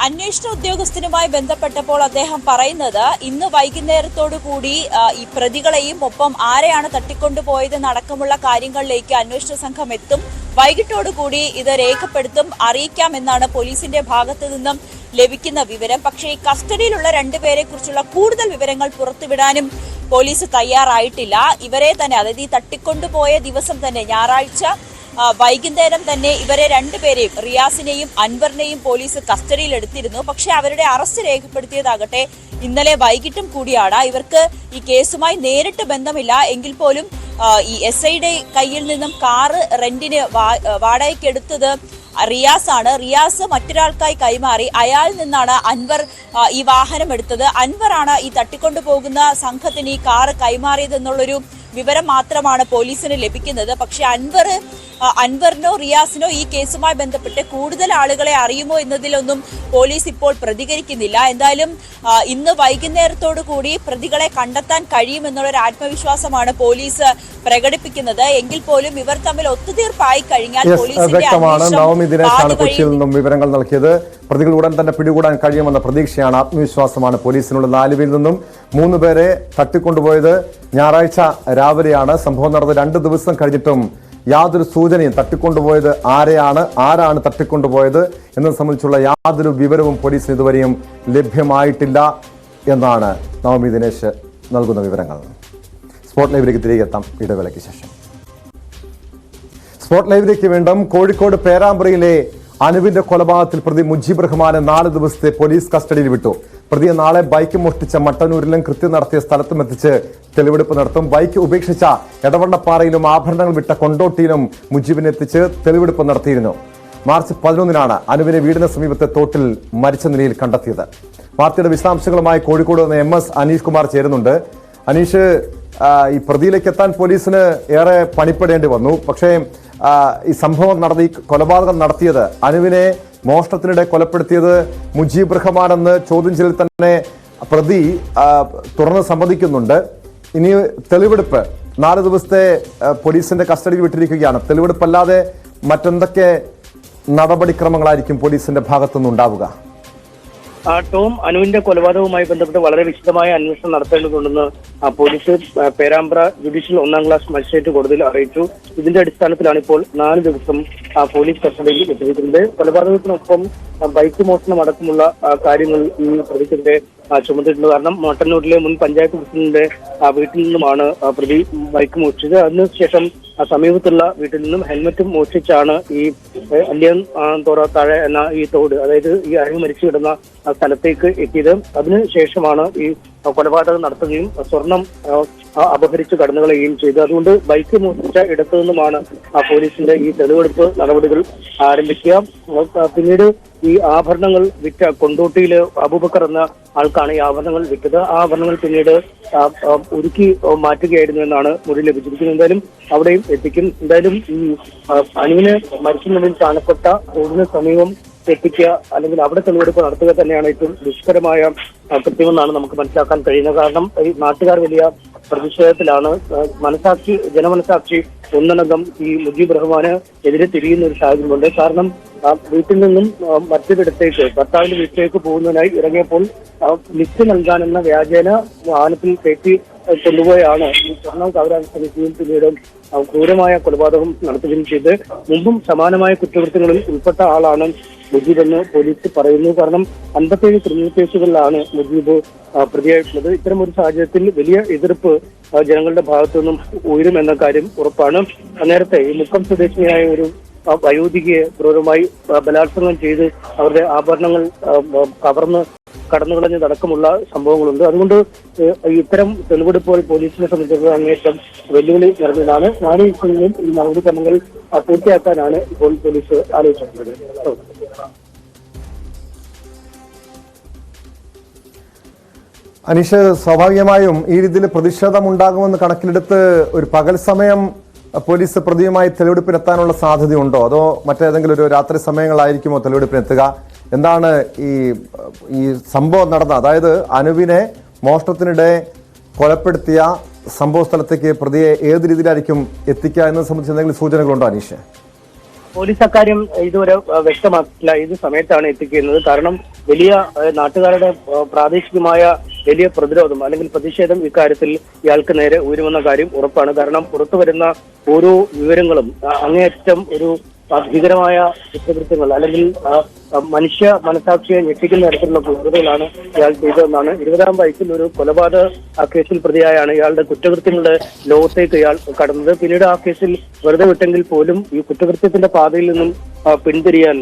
അന്വേഷണ ഉദ്യോഗസ്ഥനുമായി ബന്ധപ്പെട്ടപ്പോൾ അദ്ദേഹം പറയുന്നത് ഇന്ന് വൈകുന്നേരത്തോടു കൂടി ഈ പ്രതികളെയും ഒപ്പം ആരെയാണ് തട്ടിക്കൊണ്ടുപോയതെന്നടക്കമുള്ള കാര്യങ്ങളിലേക്ക് അന്വേഷണ സംഘം എത്തും. വൈകിട്ടോടുകൂടി ഇത് രേഖപ്പെടുത്തും, അറിയിക്കാം എന്നാണ് പോലീസിന്റെ ഭാഗത്തു നിന്നും ലഭിക്കുന്ന വിവരം. പക്ഷേ ഈ കസ്റ്റഡിയിലുള്ള 2 പേരെ കുറിച്ചുള്ള കൂടുതൽ വിവരങ്ങൾ പുറത്തുവിടാനും പോലീസ് തയ്യാറായിട്ടില്ല. ഇവരെ തന്നെ, അതായത് ഈ തട്ടിക്കൊണ്ടുപോയ ദിവസം തന്നെ ഞായറാഴ്ച വൈകുന്നേരം തന്നെ ഇവരെ 2 പേരെയും, റിയാസിനെയും അൻവറിനെയും പോലീസ് കസ്റ്റഡിയിൽ എടുത്തിരുന്നു. പക്ഷെ അവരുടെ അറസ്റ്റ് രേഖപ്പെടുത്തിയതാകട്ടെ ഇന്നലെ വൈകിട്ടും കൂടിയാണ്. ഇവർക്ക് ഈ കേസുമായി നേരിട്ട് ബന്ധമില്ല എങ്കിൽ പോലും ഈ SIയുടെ കയ്യിൽ നിന്നും കാറ് റെന്റിന് വാടകയ്ക്ക് എടുത്തത് റിയാസ് ആണ്. റിയാസ് മറ്റൊരാൾക്കായി കൈമാറി. അയാളിൽ നിന്നാണ് അൻവർ ഈ വാഹനം എടുത്തത്. അൻവറാണ് ഈ തട്ടിക്കൊണ്ടുപോകുന്ന സംഘത്തിന് ഈ കാറ് കൈമാറിയതെന്നുള്ളൊരു വിവരം മാത്രമാണ് പോലീസിന് ലഭിക്കുന്നത്. പക്ഷെ അൻവർ അൻവറിനോ റിയാസിനോ ഈ കേസുമായി ബന്ധപ്പെട്ട് കൂടുതൽ ആളുകളെ അറിയുമോ എന്നതിലൊന്നും പോലീസ് ഇപ്പോൾ പ്രതികരിക്കുന്നില്ല. എന്തായാലും ഇന്ന് വൈകുന്നേരത്തോടു കൂടി പ്രതികളെ കണ്ടെത്താൻ കഴിയുമെന്നുള്ളൊരു ആത്മവിശ്വാസമാണ് പോലീസ് പ്രകടിപ്പിക്കുന്നത്. എങ്കിൽ പോലും ഇവർ തമ്മിൽ ഒത്തുതീർപ്പായി കഴിഞ്ഞാൽ വ്യക്തമാണ്. നവമി ദിനേശാണ് കൊച്ചിയിൽ നിന്നും വിവരങ്ങൾ നൽകിയത്. പ്രതികൾ ഉടൻ തന്നെ പിടികൂടാൻ കഴിയുമെന്ന പ്രതീക്ഷയാണ്, ആത്മവിശ്വാസമാണ് പോലീസിനുള്ള. ആലുവയിൽ നിന്നും 3 പേരെ തട്ടിക്കൊണ്ടുപോയത് ഞായറാഴ്ച രാവിലെയാണ്. സംഭവം നടന്ന് 2 ദിവസം കഴിഞ്ഞിട്ടും യാതൊരു സൂചനയും, തട്ടിക്കൊണ്ടുപോയത് ആരാണ് തട്ടിക്കൊണ്ടുപോയത് എന്നത് സംബന്ധിച്ചുള്ള യാതൊരു വിവരവും പോലീസിന് ഇതുവരെയും ലഭ്യമായിട്ടില്ല എന്നാണ് നവമി ദിനേശ് നൽകുന്ന വിവരങ്ങൾ. സ്പോട്ട് ലൈവിലേക്ക് തിരികെ എത്താം ഇടവേളയ്ക്ക് ശേഷം. സ്പോട്ട് ലൈവിലേക്ക് വീണ്ടും. കോഴിക്കോട് പേരാമ്പ്രയിലെ അനുവിന്റെ കൊലപാതകത്തിൽ പ്രതി മുജീബ് റഹ്മാനെ 4 ദിവസത്തെ പോലീസ് കസ്റ്റഡിയിൽ വിട്ടു. പ്രതിയെ നാളെ ബൈക്ക് മോഷ്ടിച്ച മട്ടന്നൂരിലും കൃത്യം നടത്തിയ സ്ഥലത്തും എത്തിച്ച് തെളിവെടുപ്പ് നടത്തും. ബൈക്ക് ഉപേക്ഷിച്ച എടവണ്ണപ്പാറയിലും ആഭരണങ്ങൾ വിട്ട കൊണ്ടോട്ടിയിലും മുജീബിനെ എത്തിച്ച് തെളിവെടുപ്പ് നടത്തിയിരുന്നു. മാർച്ച് 11-നാണ് അനുവിനെ വീടിന് സമീപത്തെ തോട്ടിൽ മരിച്ച നിലയിൽ കണ്ടെത്തിയത്. വാർത്തയുടെ വിശദാംശങ്ങളുമായി കോഴിക്കോട് നിന്ന് MS അനീഷ് കുമാർ ചേരുന്നുണ്ട്. അനീഷ്, ഈ പ്രതിയിലേക്ക് എത്താൻ പോലീസിന് ഏറെ പണിപ്പെടേണ്ടി വന്നു. പക്ഷേ ഈ സംഭവം നടന്ന, ഈ കൊലപാതകം നടത്തിയത്, അനുവിനെ മോഷണത്തിനിടെ കൊലപ്പെടുത്തിയത് മുജീബ് റഹ്മാൻ എന്ന് ചോദ്യം ചെയ്യലിൽ തന്നെ പ്രതി തുറന്ന് സമ്മതിക്കുന്നുണ്ട്. ഇനി തെളിവെടുപ്പ് 4 ദിവസത്തെ പോലീസിന്റെ കസ്റ്റഡിയിൽ വിട്ടിരിക്കുകയാണ്. തെളിവെടുപ്പല്ലാതെ മറ്റെന്തൊക്കെ നടപടിക്രമങ്ങളായിരിക്കും പോലീസിന്റെ ഭാഗത്തുനിന്നുണ്ടാവുക? ടോം, അനുവിന്റെ കൊലപാതകവുമായി ബന്ധപ്പെട്ട് വളരെ വിശദമായ അന്വേഷണം നടത്തേണ്ടതുണ്ടെന്ന് പോലീസ് പേരാമ്പ്ര ജുഡീഷ്യൽ 1ാം ക്ലാസ് മജിസ്ട്രേറ്റ് കോടതിയിൽ അറിയിച്ചു. ഇതിന്റെ അടിസ്ഥാനത്തിലാണ് ഇപ്പോൾ 4 ദിവസം പോലീസ് കസ്റ്റഡിയിൽ എത്തിയിരിക്കുന്നത്. കൊലപാതകത്തിനൊപ്പം ബൈക്ക് മോഷണം അടക്കമുള്ള കാര്യങ്ങൾ ഈ പ്രതിക്കെതിരെ ചുമത്തിയിട്ടുണ്ട്. കാരണം മട്ടന്നൂരിലെ മുൻ പഞ്ചായത്ത് പ്രസിഡന്റിന്റെ വീട്ടിൽ നിന്നുമാണ് പ്രതി ബൈക്ക് മോഷ്ടിച്ചത്. അതിനുശേഷം സമീപത്തുള്ള വീട്ടിൽ നിന്നും ഹെൽമറ്റും മോഷ്ടിച്ചാണ് ഈ അല്ലിയൻ തോറ താഴെ എന്ന ഈ തോട്, അതായത് ഈ അഴിവ് മരിച്ചു കിടന്ന സ്ഥലത്തേക്ക് എത്തിയത്. അതിനുശേഷമാണ് ഈ കൊലപാതകം നടത്തുകയും സ്വർണം അപഹരിച്ച് കടന്നുകളയുകയും ചെയ്തു. അതുകൊണ്ട് ബൈക്ക് മോഷ്ടിച്ച ഇടത്തു നിന്നുമാണ് പോലീസിന്റെ ഈ തെളിവെടുപ്പ് നടപടികൾ ആരംഭിക്കുക. പിന്നീട് ഈ ആഭരണങ്ങൾ വിറ്റ കൊണ്ടോട്ടിയില് അബൂബക്കർ എന്ന ആൾക്കാണ് ഈ ആഭരണങ്ങൾ വിറ്റത്. ആ ആഭരണങ്ങൾ പിന്നീട് ഒരുക്കി മാറ്റുകയായിരുന്നു എന്നാണ് മൊഴി ലഭിച്ചിരിക്കുന്നത്. എന്തായാലും അവിടെയും എത്തിക്കും. എന്തായാലും ഈ അനുവിന് മരിക്കുന്നതിൽ കാണപ്പെട്ട റോഡിന് സമീപം എത്തിക്കുക, അല്ലെങ്കിൽ അവിടെ തെളിവെടുപ്പ് നടത്തുക തന്നെയാണ് ഏറ്റവും ദുഷ്കരമായ കൃത്യമെന്നാണ് നമുക്ക് മനസ്സിലാക്കാൻ കഴിയുന്നത്. കാരണം ഈ നാട്ടുകാർ വലിയ പ്രതിഷേധത്തിലാണ്. ജനമനസാക്ഷി ഒന്നടങ്കം ഈ മുജീബ് റഹ്മാന് എതിരെ തിരിയുന്ന ഒരു സാഹചര്യമുണ്ട്. കാരണം വീട്ടിൽ നിന്നും മറ്റൊരിടത്തേക്ക്, ഭർത്താവിന്റെ വീട്ടിലേക്ക് പോകുന്നതിനായി ഇറങ്ങിയപ്പോൾ ലിസ്റ്റ് നൽകാനെന്ന വ്യാജേന വാഹനത്തിൽ കയറ്റി കൊണ്ടുപോയാണ് ഈ സ്വർണം കവരാൻ ശ്രമിക്കുകയും പിന്നീട് ക്രൂരമായ കൊലപാതകം നടത്തുകയും ചെയ്ത്. മുമ്പും സമാനമായ കുറ്റകൃത്യങ്ങളിൽ ഉൾപ്പെട്ട ആളാണ് മുജീബ് എന്ന് പോലീസ് പറയുന്നു. കാരണം 57 ക്രിമിനൽ കേസുകളിലാണ് മുജീബ് പ്രതിയായിട്ടുള്ളത്. ഇത്തരം ഒരു സാഹചര്യത്തിൽ വലിയ എതിർപ്പ് ജനങ്ങളുടെ ഭാഗത്തു നിന്നും ഉയരുമെന്ന കാര്യം ഉറപ്പാണ്. നേരത്തെ ഈ മുക്കം സ്വദേശിനിയായ ഒരു വയോധികയെ ക്രൂരമായി ബലാത്സംഗം ചെയ്ത് അവരുടെ ആഭരണങ്ങൾ കവർന്ന് കടന്നുകളഞ്ഞതടക്കമുള്ള സംഭവങ്ങളുണ്ട്. അതുകൊണ്ട് ഇത്തരം തെളിവെടുപ്പുകൾ പോലീസിനെ സംബന്ധിച്ചിടത്തോളം അങ്ങേറ്റം വെല്ലുവിളി നിറഞ്ഞതാണ്. 4 ദിവസങ്ങളിൽ ഈ നടപടിക്രമങ്ങൾ പൂർത്തിയാക്കാനാണ് ഇപ്പോൾ പോലീസ് ആലോചിച്ചിട്ടുള്ളത്. അനീഷ്, സ്വാഭാവികമായും ഈ രീതിയിൽ പ്രതിഷേധം ഉണ്ടാകുമെന്ന് കണക്കിലെടുത്ത് ഒരു പകൽ സമയം പോലീസ് പ്രതിയുമായി തെളിവെടുപ്പിനെത്താനുള്ള സാധ്യതയുണ്ടോ? അതോ മറ്റേതെങ്കിലും ഒരു രാത്രി സമയങ്ങളായിരിക്കുമോ തെളിവെടുപ്പിനെത്തുക? എന്താണ് ഈ സംഭവം നടന്ന, അതായത് അനുവിനെ മോഷണത്തിനിടെ കൊലപ്പെടുത്തിയ സംഭവ സ്ഥലത്തേക്ക് പ്രതിയെ ഏത് രീതിയിലായിരിക്കും എത്തിക്കുക എന്നത് സംബന്ധിച്ച് എന്തെങ്കിലും സൂചനകളുണ്ടോ അനീഷ്? പോലീസ് അക്കാര്യം ഇതുവരെ വ്യക്തമാക്കില്ല ഏത് സമയത്താണ് എത്തിക്കുന്നത്. കാരണം വലിയ നാട്ടുകാരുടെ പ്രാദേശികമായ വലിയ പ്രതിരോധം അല്ലെങ്കിൽ പ്രതിഷേധം ഇക്കാര്യത്തിൽ ഇയാൾക്ക് നേരെ ഉയരുമെന്ന കാര്യം ഉറപ്പാണ്. കാരണം പുറത്തു വരുന്ന ഓരോ വിവരങ്ങളും അങ്ങേയറ്റം ഒരു ഭീകരമായ കുറ്റകൃത്യങ്ങൾ അല്ലെങ്കിൽ മനുഷ്യ മനസാക്ഷിയെ ഞെട്ടിക്കുന്ന തരത്തിലുള്ള ക്രൂരതകളാണ് ഇയാൾ ചെയ്തതെന്നാണ്. 20-ാം വയസ്സിൽ ഒരു കൊലപാതക കേസിൽ പ്രതിയായാണ് ഇയാളുടെ കുറ്റകൃത്യങ്ങളുടെ ലോകത്തേക്ക് ഇയാൾ കടന്നത്. പിന്നീട് ആ കേസിൽ വെറുതെ വിട്ടെങ്കിൽ പോലും ഈ കുറ്റകൃത്യത്തിന്റെ പാതയിൽ നിന്നും പിന്തിരിയാൻ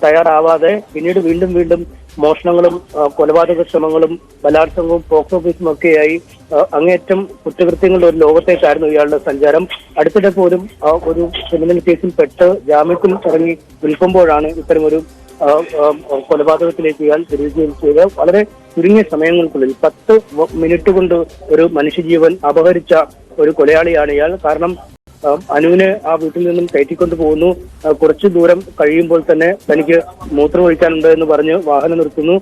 തയ്യാറാവാതെ പിന്നീട് വീണ്ടും മോഷണങ്ങളും കൊലപാതക ശ്രമങ്ങളും ബലാത്സംഗവും പോക്സോ കേസും ഒക്കെയായി അങ്ങേയറ്റം കുറ്റകൃത്യങ്ങളുടെ ഒരു ലോകത്തേക്കായിരുന്നു ഇയാളുടെ സഞ്ചാരം. അടുത്തിടെ പോലും ഒരു ക്രിമിനൽ കേസിൽ പെട്ട് ജാമ്യത്തിൽ ഇറങ്ങി നിൽക്കുമ്പോഴാണ് ഇത്തരമൊരു കൊലപാതകത്തിലേക്ക് ഇയാൾ തിരികുകയും ചെയ്ത് വളരെ ചുരുങ്ങിയ സമയങ്ങൾക്കുള്ളിൽ 10 മിനിറ്റ് കൊണ്ട് ഒരു മനുഷ്യജീവൻ അപഹരിച്ച ഒരു കൊലയാളിയാണ് ഇയാൾ. കാരണം അനുവിനെ ആ വീട്ടിൽ നിന്നും കയറ്റിക്കൊണ്ട് പോകുന്നു. കുറച്ചു ദൂരം കഴിയുമ്പോൾ തന്നെ തനിക്ക് മൂത്രമൊഴിക്കാനുണ്ട് എന്ന് പറഞ്ഞ് വാഹനം നിർത്തുന്നു.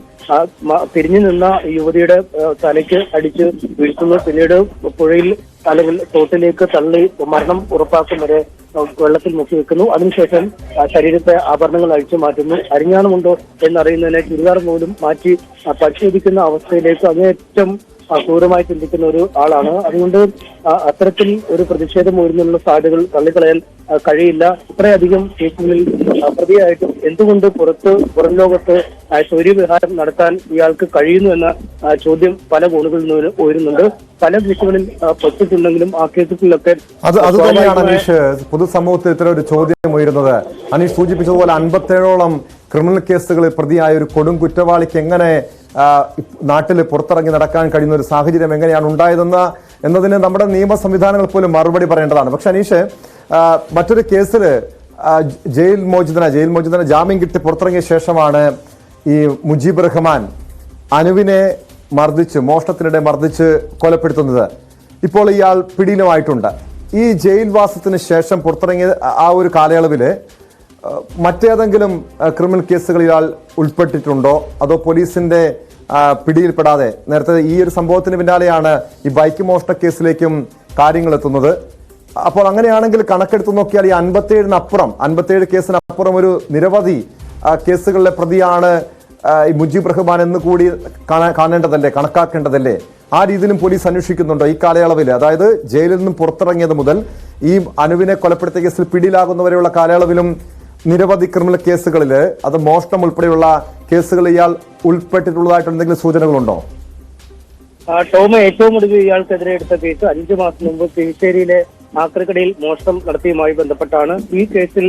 തിരിഞ്ഞു നിന്ന യുവതിയുടെ തലയ്ക്ക് അടിച്ച് വീഴ്ത്തുന്നു. പിന്നീട് പുഴയിൽ അല്ലെങ്കിൽ തോട്ടിലേക്ക് തള്ളി മരണം ഉറപ്പാക്കും വരെ വെള്ളത്തിൽ മുക്കി വെക്കുന്നു. അതിനുശേഷം ശരീരത്തെ ആഭരണങ്ങൾ അഴിച്ചു മാറ്റുന്നു. അരിഞ്ഞാണമുണ്ടോ എന്നറിയുന്നതിനെ ചുരിദാർ പോലും മാറ്റി പരിശോധിക്കുന്ന അവസ്ഥയിലേക്ക് അങ്ങേയറ്റം ക്രൂരമായി ചിന്തിക്കുന്ന ഒരു ആളാണ്. അതുകൊണ്ട് അത്തരത്തിൽ ഒരു പ്രതിഷേധം ഉയർന്നുള്ള സാധ്യതകൾ തള്ളിക്കളയാൻ കഴിയില്ല. ഇത്രയധികം കേസുകളിൽ പ്രതിയായിട്ടും എന്തുകൊണ്ട് പുറം ലോകത്ത് ശൗര്യവിഹാരം നടത്താൻ ഇയാൾക്ക് കഴിയുന്നു എന്ന ചോദ്യം പല കോണുകളിൽ നിന്ന് ഉയരുന്നുണ്ട്. പല കേസുകളിൽ പെട്ടിട്ടുണ്ടെങ്കിലും ആ കേസുകളിലൊക്കെ അതുതന്നെയാണ് അനീഷ് പൊതുസമൂഹത്തിൽ ഇത്തരം ഒരു ചോദ്യം ഉയരുന്നത്. അനീഷ് സൂചിപ്പിച്ചതുപോലെ 57ഓളം ക്രിമിനൽ കേസുകളിൽ പ്രതിയായ ഒരു കൊടും കുറ്റവാളിക്ക് എങ്ങനെ നാട്ടിൽ പുറത്തിറങ്ങി നടക്കാൻ കഴിയുന്ന ഒരു സാഹചര്യം എങ്ങനെയാണ് എന്നതിന് നമ്മുടെ നിയമ സംവിധാനങ്ങൾ പോലും മറുപടി പറയേണ്ടതാണ്. പക്ഷെ അനീഷ്, മറ്റൊരു കേസിൽ ജയിൽ മോചിതന ജാമ്യം കിട്ടി പുറത്തിറങ്ങിയ ശേഷമാണ് ഈ മുജീബ് റഹ്മാൻ അനുവിനെ മോഷണത്തിനിടെ മർദ്ദിച്ച് കൊലപ്പെടുത്തുന്നത്. ഇപ്പോൾ ഇയാൾ പിടിയിലുമായിട്ടുണ്ട്. ഈ ജയിൽവാസത്തിന് ശേഷം പുറത്തിറങ്ങിയ ആ ഒരു കാലയളവിൽ മറ്റേതെങ്കിലും ക്രിമിനൽ കേസുകളിൽ ഇയാൾ ഉൾപ്പെട്ടിട്ടുണ്ടോ, അതോ പോലീസിന്റെ പിടിയിൽപ്പെടാതെ നേരത്തെ ഈ ഒരു സംഭവത്തിന് പിന്നാലെയാണ് ഈ ബൈക്ക് മോഷണ കേസിലേക്കും കാര്യങ്ങൾ എത്തുന്നത്. അപ്പോൾ അങ്ങനെയാണെങ്കിൽ കണക്കെടുത്ത് നോക്കിയാൽ ഈ 57 കേസിനപ്പുറം ഒരു നിരവധി കേസുകളിലെ പ്രതിയാണ് ഈ മുജീബ് റഹ്മാൻ എന്ന് കൂടി കാണേണ്ടതല്ലേ, കണക്കാക്കേണ്ടതല്ലേ? ആ രീതിയിലും പോലീസ് അന്വേഷിക്കുന്നുണ്ടോ ഈ കാലയളവിൽ? അതായത് ജയിലിൽ നിന്നും പുറത്തിറങ്ങിയത് മുതൽ ഈ അനുവിനെ കൊലപ്പെടുത്തിയ കേസിൽ പിടിയിലാകുന്നവരെയുള്ള കാലയളവിലും നിരവധി ക്രിമിനൽ കേസുകളിൽ, അത് മോഷണം ഉൾപ്പെടെയുള്ള കേസുകൾ ഇയാൾ ഉൾപ്പെട്ടിട്ടുള്ളതായിട്ട് എന്തെങ്കിലും സൂചനകളുണ്ടോ? ടോം ഏറ്റവും ഒടുവിൽ ഇയാൾക്കെതിരെ എടുത്ത കേസ് 5 മാസം മുമ്പ് കിഴിശ്ശേരിയിലെ ആക്രിക്കടയിൽ മോഷണം നടത്തിയുമായി ബന്ധപ്പെട്ടാണ്. ഈ കേസിൽ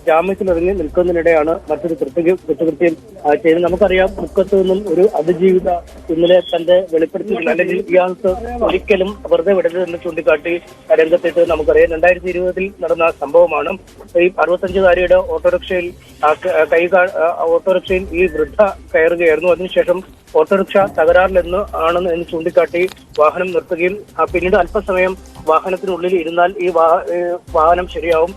ജാമ്യത്തിലിറങ്ങി നിൽക്കുന്നതിനിടെയാണ് മറ്റൊരു കുറ്റകൃത്യം ചെയ്തത്. നമുക്കറിയാം, മുക്കത്ത് നിന്നും ഒരു അതിജീവിത ഇന്നലെ തന്റെ വെളിപ്പെടുത്തിയില്ല, അല്ലെങ്കിൽ ഇയാൾക്ക് ഒരിക്കലും വെറുതെ വിടരുത് എന്ന് ചൂണ്ടിക്കാട്ടി രംഗത്തെത്ത് നമുക്കറിയാം. 2020 നടന്ന സംഭവമാണ്. ഈ 65കാരിയുടെ ഓട്ടോറിക്ഷയിൽ ഈ വൃദ്ധ കയറുകയായിരുന്നു. അതിനുശേഷം ഓട്ടോറിക്ഷ തകരാറിലെന്ന് എന്ന് ചൂണ്ടിക്കാട്ടി വാഹനം നിർത്തുകയും പിന്നീട് അല്പസമയം വാഹനത്തിനുള്ളിൽ ഇരുന്നാൽ ഈ വാഹനം ശരിയാവും,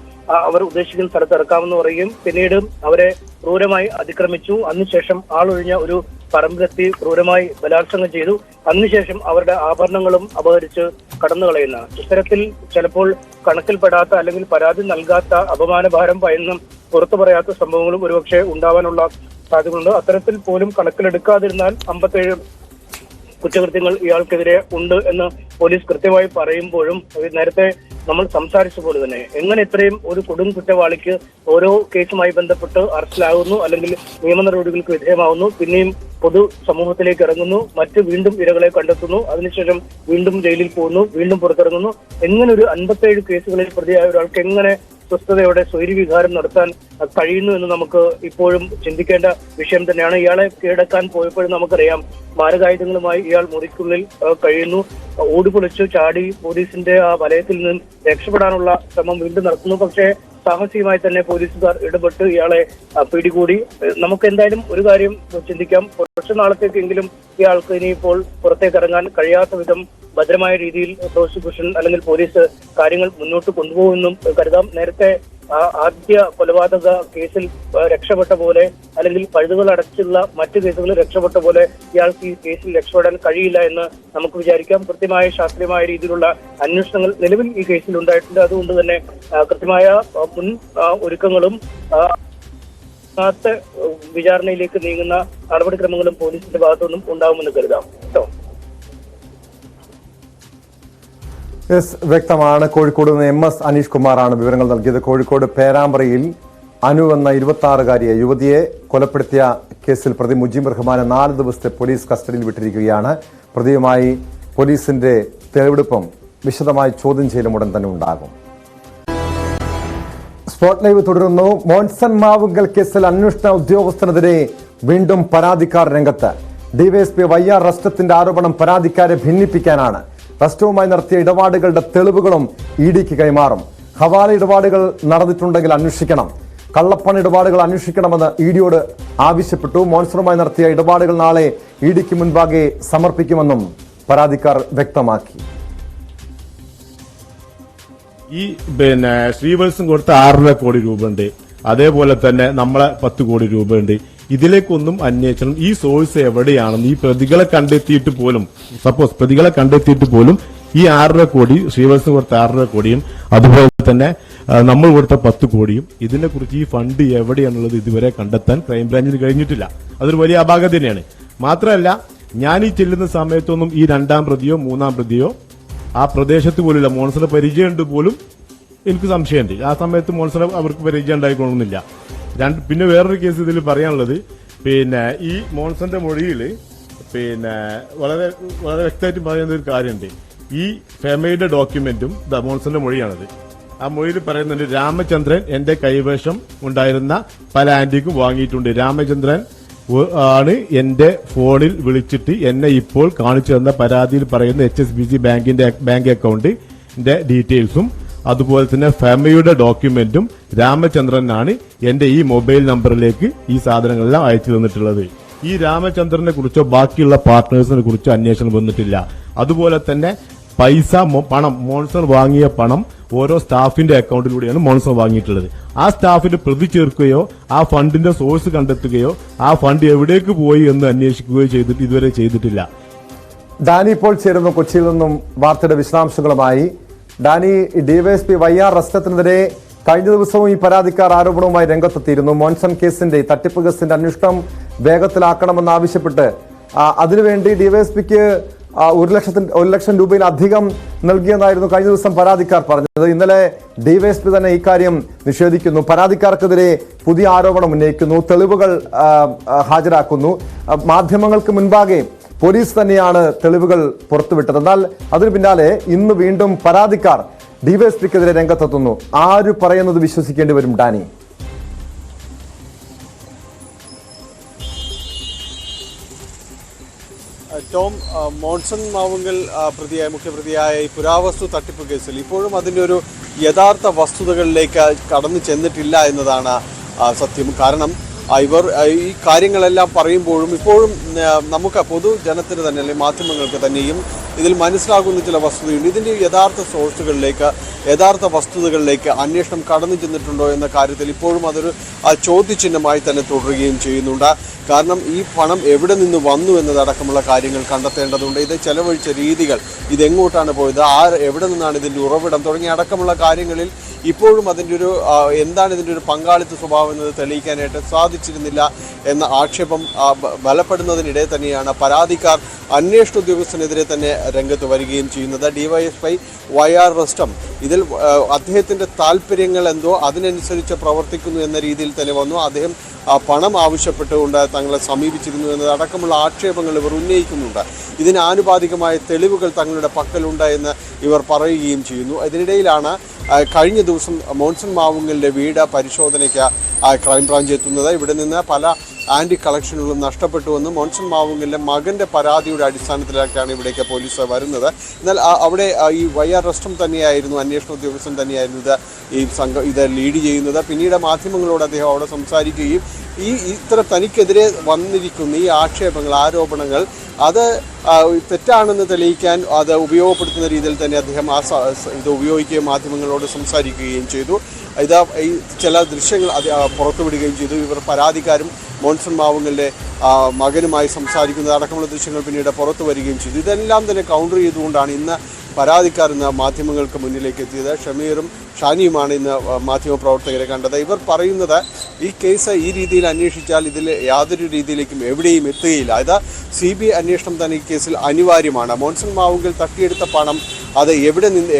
അവർ ഉദ്ദേശിക്കുന്ന സ്ഥലത്ത് ഇറക്കാമെന്ന് പറയുകയും പിന്നീട് അവരെ ക്രൂരമായി അതിക്രമിച്ചു. അതിനുശേഷം ആളൊഴിഞ്ഞ ഒരു പറമ്പിലെത്തി ക്രൂരമായി ബലാത്സംഗം ചെയ്തു. അതിനുശേഷം അവരുടെ ആഭരണങ്ങളും അപഹരിച്ച് കടന്നു കളയുന്ന ഇത്തരത്തിൽ ചിലപ്പോൾ കണക്കിൽപ്പെടാത്ത അല്ലെങ്കിൽ പരാതി നൽകാത്ത അപമാനഭാരം ഭയന്നും പുറത്തു പറയാത്ത സംഭവങ്ങളും ഒരുപക്ഷെ ഉണ്ടാവാനുള്ള സാധ്യതകളുണ്ട്. അത്തരത്തിൽ പോലും കണക്കിലെടുക്കാതിരുന്നാൽ 57 കുറ്റകൃത്യങ്ങൾ ഇയാൾക്കെതിരെ ഉണ്ട് എന്ന് പോലീസ് കൃത്യമായി പറയുമ്പോഴും നേരത്തെ നമ്മൾ സംസാരിച്ച പോലെ തന്നെ എങ്ങനെ ഇത്രയും ഒരു കൊടും കുറ്റവാളിക്ക് ഓരോ കേസുമായി ബന്ധപ്പെട്ട് അറസ്റ്റിലാകുന്നു, അല്ലെങ്കിൽ നിയമ നടപടികൾക്ക് വിധേയമാവുന്നു, പിന്നെയും പൊതു സമൂഹത്തിലേക്ക് ഇറങ്ങുന്നു, വീണ്ടും ഇരകളെ കണ്ടെത്തുന്നു, അതിനുശേഷം വീണ്ടും ജയിലിൽ പോകുന്നു, വീണ്ടും പുറത്തിറങ്ങുന്നു. എങ്ങനെ ഒരു 57 കേസുകളിൽ പ്രതിയായ ഒരാൾക്ക് എങ്ങനെ സ്വസ്ഥതയോടെ സ്വൈര്യവിഹാരം നടത്താൻ കഴിയുന്നു എന്ന് നമുക്ക് ഇപ്പോഴും ചിന്തിക്കേണ്ട വിഷയം തന്നെയാണ്. ഇയാളെ കീഴടക്കാൻ പോയപ്പോഴും നമുക്കറിയാം, മാരകായുധങ്ങളുമായി ഇയാൾ മുറിക്കുള്ളിൽ കഴിയുന്നു. ഓടിപ്പൊളിച്ചു ചാടി പോലീസിന്റെ ആ വലയത്തിൽ നിന്നും രക്ഷപ്പെടാനുള്ള ശ്രമം വീണ്ടും നടത്തുന്നു. പക്ഷേ സാഹസികമായി തന്നെ പോലീസുകാർ ഇടപെട്ട് ഇയാളെ പിടികൂടി. നമുക്ക് എന്തായാലും ഒരു കാര്യം ചിന്തിക്കാം, കുറച്ചു നാളത്തേക്കെങ്കിലും ഇയാൾക്ക് ഇനിയിപ്പോൾ പുറത്തേക്ക് ഇറങ്ങാൻ കഴിയാത്ത വിധം ഭദ്രമായ രീതിയിൽ പ്രോസിക്യൂഷൻ അല്ലെങ്കിൽ പോലീസ് കാര്യങ്ങൾ മുന്നോട്ട് കൊണ്ടുപോകുമെന്നും കരുതാം. നേരത്തെ ആദ്യ കൊലപാതക കേസിൽ രക്ഷപ്പെട്ട പോലെ, അല്ലെങ്കിൽ പഴുതുകൾ അടച്ചുള്ള മറ്റു കേസുകളിൽ രക്ഷപ്പെട്ട പോലെ ഇയാൾക്ക് ഈ കേസിൽ രക്ഷപ്പെടാൻ കഴിയില്ല എന്ന് നമുക്ക് വിചാരിക്കാം. കൃത്യമായ ശാസ്ത്രീയമായ രീതിയിലുള്ള അന്വേഷണങ്ങൾ നിലവിൽ ഈ കേസിൽ ഉണ്ടായിട്ടുണ്ട്. അതുകൊണ്ട് തന്നെ കൃത്യമായ മുൻ ഒരുക്കങ്ങളും വിചാരണയിലേക്ക് നീങ്ങുന്ന നടപടിക്രമങ്ങളും പോലീസിന്റെ ഭാഗത്തുനിന്നും ഉണ്ടാവുമെന്ന് കരുതാം. വ്യക്തമാണ്. കോഴിക്കോട് നിന്ന് MS അനീഷ് കുമാറാണ് വിവരങ്ങൾ നൽകിയത്. കോഴിക്കോട് പേരാമ്പ്രയിൽ അനു എന്ന 26കാരിയെ യുവതിയെ കൊലപ്പെടുത്തിയ കേസിൽ പ്രതി മുജീബ് റഹ്മാനെ 4 ദിവസത്തെ പോലീസ് കസ്റ്റഡിയിൽ വിട്ടിരിക്കുകയാണ്. പ്രതിയുമായി പോലീസിന്റെ തെളിവെടുപ്പും വിശദമായി ചോദ്യം ചെയ്യലും ഉടൻ തന്നെ ഉണ്ടാകും. സ്പോട്ട് ലൈവ് തുടരുന്നു. മോൻസൺ മാവുങ്കൽ കേസിൽ അന്വേഷണ ഉദ്യോഗസ്ഥനെതിരെ വീണ്ടും പരാതിക്കാർ രംഗത്ത്. DYSP YR റസ്റ്റത്തിന്റെ ആരോപണം പരാതിക്കാരെ ഭിന്നിപ്പിക്കാനാണ്. റസ്റ്റവുമായി നടത്തിയ ഇടപാടുകളുടെ തെളിവുകളും EDക്ക് കൈമാറും. ഹവാല ഇടപാടുകൾ നടന്നിട്ടുണ്ടെങ്കിൽ അന്വേഷിക്കണം, കള്ളപ്പണ ഇടപാടുകൾ അന്വേഷിക്കണമെന്ന് EDയോട് ആവശ്യപ്പെട്ടു. മോൻസണുമായി നടത്തിയ ഇടപാടുകൾ നാളെ EDക്ക് മുൻപാകെ സമർപ്പിക്കുമെന്നും പരാതിക്കാർ വ്യക്തമാക്കി. ഈ ശ്രീവത്സം കൊടുത്ത 6.5 കോടി രൂപ ഉണ്ട്, അതേപോലെ തന്നെ നമ്മളെ 10 കോടി രൂപ ഉണ്ട്. ഇതിലേക്കൊന്നും അന്വേഷണം ഈ സോഴ്സ് എവിടെയാണെന്ന് ഈ പ്രതികളെ കണ്ടെത്തിയിട്ട് പോലും ഈ 6.5 കോടി ശ്രീവത്സം കൊടുത്ത 6.5 കോടിയും അതുപോലെ തന്നെ നമ്മൾ കൊടുത്ത 10 കോടിയും ഇതിനെക്കുറിച്ച് ഈ ഫണ്ട് എവിടെയാണുള്ളത് ഇതുവരെ കണ്ടെത്താൻ ക്രൈംബ്രാഞ്ചിന് കഴിഞ്ഞിട്ടില്ല. അതൊരു വലിയ അപാകത തന്നെയാണ്. മാത്രമല്ല, ഞാൻ ഈ ചെല്ലുന്ന സമയത്തൊന്നും ഈ 2ാം പ്രതിയോ 3ാം പ്രതിയോ ആ പ്രദേശത്ത് പോലുള്ള മോൺസറെ പരിചയമുണ്ട് പോലും എനിക്ക് സംശയമുണ്ട്. ആ സമയത്ത് മോൺസറെ അവർക്ക് പരിചയം ഉണ്ടായിക്കൊള്ളുന്നില്ല. പിന്നെ വേറൊരു കേസ് ഇതിൽ പറയാനുള്ളത്, ഈ മോൺസന്റെ മൊഴിയിൽ വളരെ വളരെ വ്യക്തമായിട്ട് പറയുന്ന ഒരു കാര്യമുണ്ട്. ഈ ഫെമയുടെ ഡോക്യുമെന്റും മോൺസന്റെ മൊഴിയാണത്. ആ മൊഴിയിൽ പറയുന്നുണ്ട്, രാമചന്ദ്രൻ എന്റെ കൈവശം ഉണ്ടായിരുന്ന പല ആന്റിക്കും വാങ്ങിയിട്ടുണ്ട്. രാമചന്ദ്രൻ ആണ് എന്റെ ഫോണിൽ വിളിച്ചിട്ട് എന്നെ ഇപ്പോൾ കാണിച്ചു തന്ന പരാതിയിൽ പറയുന്ന HSBC ബാങ്ക് അക്കൗണ്ടിന്റെ ഡീറ്റെയിൽസും അതുപോലെ തന്നെ ഫെമയുടെ ഡോക്യുമെന്റും രാമചന്ദ്രനാണ് എന്റെ ഈ മൊബൈൽ നമ്പറിലേക്ക് ഈ സാധനങ്ങളെല്ലാം അയച്ചു തന്നിട്ടുള്ളത്. ഈ രാമചന്ദ്രനെ കുറിച്ചോ ബാക്കിയുള്ള പാർട്ട്നേഴ്സിനെ കുറിച്ചോ അന്വേഷണം വന്നിട്ടില്ല. അതുപോലെ തന്നെ പണം മോൺസൺ വാങ്ങിയ പണം ഓരോ സ്റ്റാഫിന്റെ അക്കൗണ്ടിലൂടെയാണ് മോൺസൺ വാങ്ങിയിട്ടുള്ളത്. ആ സ്റ്റാഫിന് പ്രതി ചേർക്കുകയോ ആ ഫണ്ടിന്റെ സോഴ്സ് കണ്ടെത്തുകയോ ആ ഫണ്ട് എവിടേക്ക് പോയി എന്ന് അന്വേഷിക്കുകയോ ഇതുവരെ ചെയ്തിട്ടില്ല. ഡാനി ഇപ്പോൾ ചേരുന്നു കൊച്ചിയിൽ നിന്നും വാർത്തയുടെ വിശദാംശങ്ങളുമായി. ഡാനി, ഡിവൈഎസ്പി YR റസ്റ്റത്തിനെതിരെ കഴിഞ്ഞ ദിവസവും ഈ പരാതിക്കാർ ആരോപണവുമായി രംഗത്തെത്തിയിരുന്നു. മോൺസൺ കേസിന്റെ തട്ടിപ്പ് കേസിന്റെ അന്വേഷണം വേഗത്തിലാക്കണമെന്നാവശ്യപ്പെട്ട് അതിനുവേണ്ടി ഡിവൈഎസ്പിക്ക് 1 ലക്ഷം രൂപയിലധികം നൽകിയെന്നായിരുന്നു കഴിഞ്ഞ ദിവസം പരാതിക്കാർ പറഞ്ഞത്. ഇന്നലെ ഡിവൈഎസ്പി തന്നെ ഇക്കാര്യം നിഷേധിക്കുന്നു. പരാതിക്കാർക്കെതിരെ പുതിയ ആരോപണം ഉന്നയിക്കുന്നു, തെളിവുകൾ ഹാജരാക്കുന്നു. മാധ്യമങ്ങൾക്ക് മുൻപാകെ പോലീസ് തന്നെയാണ് തെളിവുകൾ പുറത്തുവിട്ടത്. എന്നാൽ അതിനു പിന്നാലെ ഇന്ന് വീണ്ടും പരാതിക്കാർ ഡിവൈഎസ്പിക്കെതിരെ രംഗത്തെത്തുന്നു. ആര് പറയുന്നത് വിശ്വസിക്കേണ്ടി വരും ഡാനി? ടോം, മോൺസൺ മാവുങ്കൽ മുഖ്യപ്രതിയായ ഈ പുരാവസ്തു തട്ടിപ്പ് കേസിൽ ഇപ്പോഴും അതിൻ്റെ ഒരു യഥാർത്ഥ വസ്തുതകളിലേക്ക് കടന്നു ചെന്നിട്ടില്ല എന്നതാണ് സത്യം. കാരണം ഇവർ ഈ കാര്യങ്ങളെല്ലാം പറയുമ്പോഴും ഇപ്പോഴും നമുക്ക് പൊതുജനത്തിന് തന്നെ അല്ലെങ്കിൽ മാധ്യമങ്ങൾക്ക് തന്നെയും ഇതിൽ മനസ്സിലാകുന്ന ചില വസ്തുതയുണ്ട്. ഇതിൻ്റെ യഥാർത്ഥ സോഴ്സുകളിലേക്ക്, യഥാർത്ഥ വസ്തുതകളിലേക്ക് അന്വേഷണം കടന്നു ചെന്നിട്ടുണ്ടോ എന്ന കാര്യത്തിൽ ഇപ്പോഴും അതൊരു ചോദ്യചിഹ്നമായി തന്നെ തുടരുകയും ചെയ്യുന്നുണ്ട്. കാരണം ഈ പണം എവിടെ നിന്ന് വന്നു എന്നതടക്കമുള്ള കാര്യങ്ങൾ കണ്ടെത്തേണ്ടതുണ്ട്. ഇത് ചെലവഴിച്ച രീതികൾ, ഇതെങ്ങോട്ടാണ് പോയത്, എവിടെ നിന്നാണ് ഇതിൻ്റെ ഉറവിടം തുടങ്ങിയ അടക്കമുള്ള കാര്യങ്ങളിൽ ഇപ്പോഴും അതിൻ്റെ ഒരു എന്താണ് ഇതിൻ്റെ ഒരു പങ്കാളിത്ത സ്വഭാവം എന്നത് തെളിയിക്കാനായിട്ട് സാധിച്ചിരുന്നില്ല എന്ന ആക്ഷേപം ബലപ്പെടുന്നതിനിടെ തന്നെയാണ് പരാതിക്കാർ അന്വേഷണ ഉദ്യോഗസ്ഥനെതിരെ തന്നെ രംഗത്ത് വരികയും ചെയ്യുന്നത്. ഡിവൈഎസ്പി YR റസ്റ്റം ഇതിൽ അദ്ദേഹത്തിൻ്റെ താല്പര്യങ്ങൾ എന്തോ അതിനനുസരിച്ച് പ്രവർത്തിക്കുന്നു എന്ന രീതിയിൽ തന്നെ വന്നു. അദ്ദേഹം പണം ആവശ്യപ്പെട്ടുകൊണ്ട് തങ്ങളെ സമീപിച്ചിരുന്നു എന്നതടക്കമുള്ള ആക്ഷേപങ്ങൾ ഇവർ ഉന്നയിക്കുന്നുണ്ട്. ഇതിന് ആനുപാതികമായ തെളിവുകൾ തങ്ങളുടെ പക്കലുണ്ട് എന്ന് ഇവർ പറയുകയും ചെയ്യുന്നു. ഇതിനിടയിലാണ് കഴിഞ്ഞ ദിവസം മോൺസൺ മാവുങ്കലിൻ്റെ വീട് പരിശോധനയ്ക്ക് ക്രൈംബ്രാഞ്ച് എത്തുന്നത്. ഇവിടെ നിന്ന് പല ആൻറ്റി കളക്ഷനുകളും നഷ്ടപ്പെട്ടുവെന്ന് മോൺസൺ മാവുങ്കലിൻ്റെ മകൻ്റെ പരാതിയുടെ അടിസ്ഥാനത്തിലൊക്കെയാണ് ഇവിടേക്ക് പോലീസ് വരുന്നത്. എന്നാൽ അവിടെ ഈ YR റസ്റ്റം തന്നെയായിരുന്നു, അന്വേഷണ ഉദ്യോഗസ്ഥൻ തന്നെയായിരുന്നു ഇത് ലീഡ് ചെയ്യുന്നത്. പിന്നീട് മാധ്യമങ്ങളോട് അദ്ദേഹം അവിടെ സംസാരിക്കുകയും ഇത്തരം തനിക്കെതിരെ വന്നിരിക്കുന്ന ഈ ആക്ഷേപങ്ങൾ, ആരോപണങ്ങൾ അത് തെറ്റാണെന്ന് തെളിയിക്കാൻ അത് ഉപയോഗപ്പെടുത്തുന്ന രീതിയിൽ തന്നെ അദ്ദേഹം ഇത് ഉപയോഗിക്കുകയും മാധ്യമങ്ങളോട് സംസാരിക്കുകയും ചെയ്തു. ഈ ചില ദൃശ്യങ്ങൾ പുറത്തുവിടുകയും ചെയ്തു. ഇവർ പരാതിക്കാരും മോൺസൺ മാവുങ്കലിൻ്റെ മകനുമായി സംസാരിക്കുന്നത് അടക്കമുള്ള ദൃശ്യങ്ങൾ പിന്നീട് പുറത്തു വരികയും ചെയ്തു. ഇതെല്ലാം തന്നെ കൗണ്ടർ ചെയ്തുകൊണ്ടാണ് ഇന്ന് പരാതിക്കാർ ഇന്ന് മാധ്യമങ്ങൾക്ക് മുന്നിലേക്ക് എത്തിയത്. ഷമീറും ഷാനിയുമാണ് ഇന്ന് മാധ്യമപ്രവർത്തകരെ കണ്ടത്. ഇവർ പറയുന്നത് ഈ കേസ് ഈ രീതിയിൽ അന്വേഷിച്ചാൽ ഇതിൽ യാതൊരു രീതിയിലേക്കും എവിടെയും എത്തുകയില്ല. ഇത് CBI അന്വേഷണം തന്നെ ഈ കേസിൽ അനിവാര്യമാണ്. മോൺസൺ മാവുങ്കൽ തട്ടിയെടുത്ത പണം അത്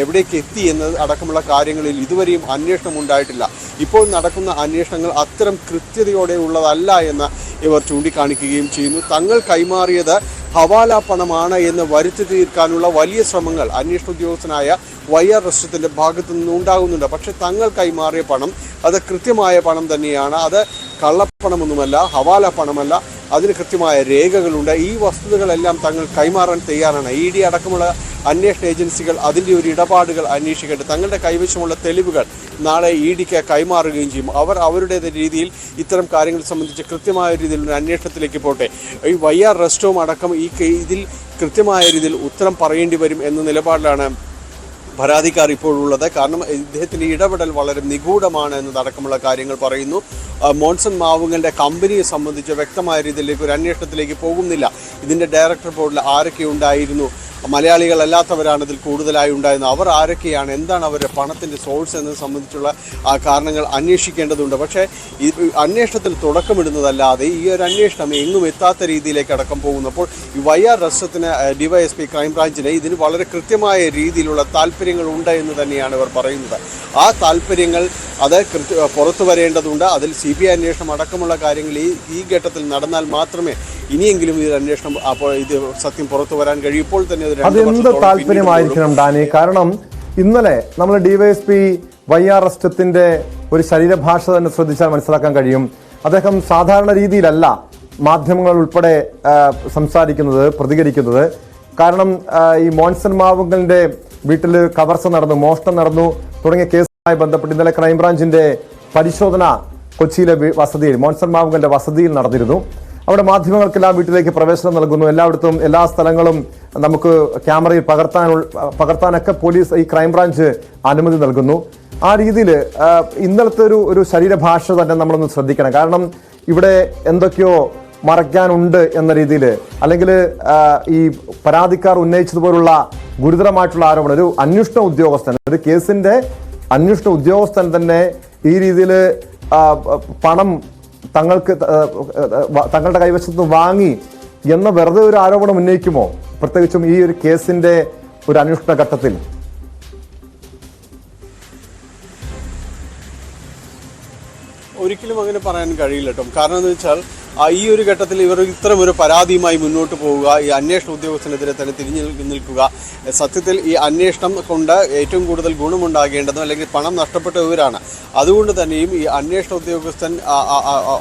എവിടേക്ക് എത്തി എന്നത് അടക്കമുള്ള കാര്യങ്ങളിൽ ഇതുവരെയും അന്വേഷണം ഉണ്ടായിട്ടില്ല. ഇപ്പോൾ നടക്കുന്ന അന്വേഷണങ്ങൾ അത്തരം കൃത്യതയോടെ ഉള്ളതല്ല എന്ന് ഇവർ ചൂണ്ടിക്കാണിക്കുകയും ചെയ്യുന്നു. തങ്ങൾ കൈമാറിയത് ഹവാല പണമാണ് എന്ന് വരുത്തി തീർക്കാനുള്ള വലിയ ശ്രമങ്ങൾ അന്വേഷണ ഉദ്യോഗസ്ഥനായ YR റസ്റ്റത്തിൻ്റെ ഭാഗത്തു നിന്നുണ്ടാകുന്നുണ്ട്. പക്ഷേ തങ്ങൾ കൈമാറിയ പണം അത് കൃത്യമായ പണം തന്നെയാണ്. അത് കള്ളപ്പണമൊന്നുമല്ല, ഹവാല പണമല്ല, അതിന് കൃത്യമായ രേഖകളുണ്ട്. ഈ വസ്തുതകളെല്ലാം തങ്ങൾ കൈമാറാൻ തയ്യാറാണ്. ED അടക്കമുള്ള അന്വേഷണ ഏജൻസികൾ അതിൻ്റെ ഒരു ഇടപാടുകൾ അന്വേഷിക്കട്ടെ. തങ്ങളുടെ കൈവശമുള്ള തെളിവുകൾ നാളെ EDക്ക് കൈമാറുകയും ചെയ്യും. അവർ അവരുടേത് രീതിയിൽ ഇത്തരം കാര്യങ്ങൾ സംബന്ധിച്ച് കൃത്യമായ രീതിയിലുള്ള അന്വേഷണത്തിലേക്ക് പോട്ടെ. ഈ YR റസ്റ്റവും അടക്കം ഇതിൽ കൃത്യമായ രീതിയിൽ ഉത്തരം പറയേണ്ടി വരും എന്ന നിലപാടിലാണ് പരാതിക്കാർ ഇപ്പോഴുള്ളത്. കാരണം ഇദ്ദേഹത്തിൻ്റെ ഇടപെടൽ വളരെ നിഗൂഢമാണ് എന്നതടക്കമുള്ള കാര്യങ്ങൾ പറയുന്നു. മോൺസൺ മാവുങ്കലിൻ്റെ കമ്പനിയെ സംബന്ധിച്ച് വ്യക്തമായ രീതിയിലേക്ക് ഒരു അന്വേഷണത്തിലേക്ക് പോകുന്നില്ല. ഇതിൻ്റെ ഡയറക്ടർ ബോർഡിൽ ആരൊക്കെ ഉണ്ടായിരുന്നു, മലയാളികളല്ലാത്തവരാണ് ഇതിൽ കൂടുതലായി ഉണ്ടായിരുന്നത്, അവർ ആരൊക്കെയാണ്, എന്താണ് അവരുടെ പണത്തിൻ്റെ സോഴ്സ് എന്നത് സംബന്ധിച്ചുള്ള കാരണങ്ങൾ അന്വേഷിക്കേണ്ടതുണ്ട്. പക്ഷേ ഈ അന്വേഷണത്തിൽ തുടക്കമിടുന്നതല്ലാതെ ഈ ഒരു അന്വേഷണം എങ്ങും എത്താത്ത രീതിയിലേക്ക് അടക്കം പോകുന്നു. അപ്പോൾ ഈ YR റസ്റ്റത്തിന് DYSP ക്രൈംബ്രാഞ്ചിന് ഇതിന് വളരെ കൃത്യമായ രീതിയിലുള്ള താല്പര്യങ്ങൾ ഉണ്ട് എന്ന് തന്നെയാണ് ഇവർ പറയുന്നത്. ആ താല്പര്യങ്ങൾ അത് പുറത്തു വരേണ്ടതുണ്ട്. അതിൽ CBI അന്വേഷണം അടക്കമുള്ള കാര്യങ്ങൾ ഈ ഘട്ടത്തിൽ നടന്നാൽ മാത്രമേ ഇനിയെങ്കിലും ഈ അന്വേഷണം അപ്പോൾ ഇത് സത്യം പുറത്തു വരാൻ കഴിയും. ഇപ്പോൾ തന്നെ അതെന്ത് താല്പര്യമായിരിക്കണം ഡാനി? കാരണം ഇന്നലെ നമ്മൾ DYSP YR റസ്റ്റത്തിന്റെ ഒരു ശരീരഭാഷ തന്നെ ശ്രദ്ധിച്ചാൽ മനസ്സിലാക്കാൻ കഴിയും. അദ്ദേഹം സാധാരണ രീതിയിലല്ല മാധ്യമങ്ങൾ ഉൾപ്പെടെ സംസാരിക്കുന്നത്, പ്രതികരിക്കുന്നത്. കാരണം ഈ മോൺസൺ മാവുങ്കലിന്റെ വീട്ടിൽ കവർച്ച നടന്നു, മോഷണം നടന്നു തുടങ്ങിയ കേസുമായി ബന്ധപ്പെട്ട് ഇന്നലെ ക്രൈംബ്രാഞ്ചിന്റെ പരിശോധന കൊച്ചിയിലെ വസതിയിൽ, മോൺസൺ മാവുങ്കലിന്റെ വസതിയിൽ നടന്നിരുന്നു. അവിടെ മാധ്യമങ്ങൾക്കെല്ലാം വീട്ടിലേക്ക് പ്രവേശനം നൽകുന്നു. എല്ലായിടത്തും എല്ലാ സ്ഥലങ്ങളും നമുക്ക് ക്യാമറയിൽ പകർത്താനൊക്കെ പോലീസ്, ഈ ക്രൈംബ്രാഞ്ച് അനുമതി നൽകുന്നു. ആ രീതിയിൽ ഇന്നലത്തെ ഒരു ശരീരഭാഷ തന്നെ നമ്മളൊന്ന് ശ്രദ്ധിക്കണം. കാരണം ഇവിടെ എന്തൊക്കെയോ മറയ്ക്കാനുണ്ട് എന്ന രീതിയിൽ, അല്ലെങ്കിൽ ഈ പരാതിക്കാർ ഉന്നയിച്ചതുപോലുള്ള ഗുരുതരമായിട്ടുള്ള ആരോപണം, ഒരു അന്വേഷണ ഉദ്യോഗസ്ഥൻ, ഒരു കേസിന്റെ അന്വേഷണ ഉദ്യോഗസ്ഥൻ തന്നെ ഈ രീതിയിൽ പണം തങ്ങളുടെ കൈവശത്ത് നിന്ന് വാങ്ങി എന്ന വെറുതെ ഒരു ആരോപണം ഉന്നയിക്കുമോ? പ്രത്യേകിച്ചും ഈ ഒരു കേസിന്റെ ഒരു അന്വേഷണ ഘട്ടത്തിൽ. ഒരിക്കലും അങ്ങനെ പറയാൻ കഴിയില്ല കേട്ടോ. കാരണം എന്ന് വെച്ചാൽ ഈ ഒരു ഘട്ടത്തിൽ ഇവർ ഇത്തരം ഒരു പരാതിയുമായി മുന്നോട്ട് പോവുക, ഈ അന്വേഷണ ഉദ്യോഗസ്ഥനെതിരെ തന്നെ തിരിഞ്ഞു നിൽക്കുക, സത്യത്തിൽ ഈ അന്വേഷണം കൊണ്ട് ഏറ്റവും കൂടുതൽ ഗുണമുണ്ടാകേണ്ടതും അല്ലെങ്കിൽ പണം നഷ്ടപ്പെട്ട ഇവരാണ്. അതുകൊണ്ട് തന്നെയും ഈ അന്വേഷണ ഉദ്യോഗസ്ഥൻ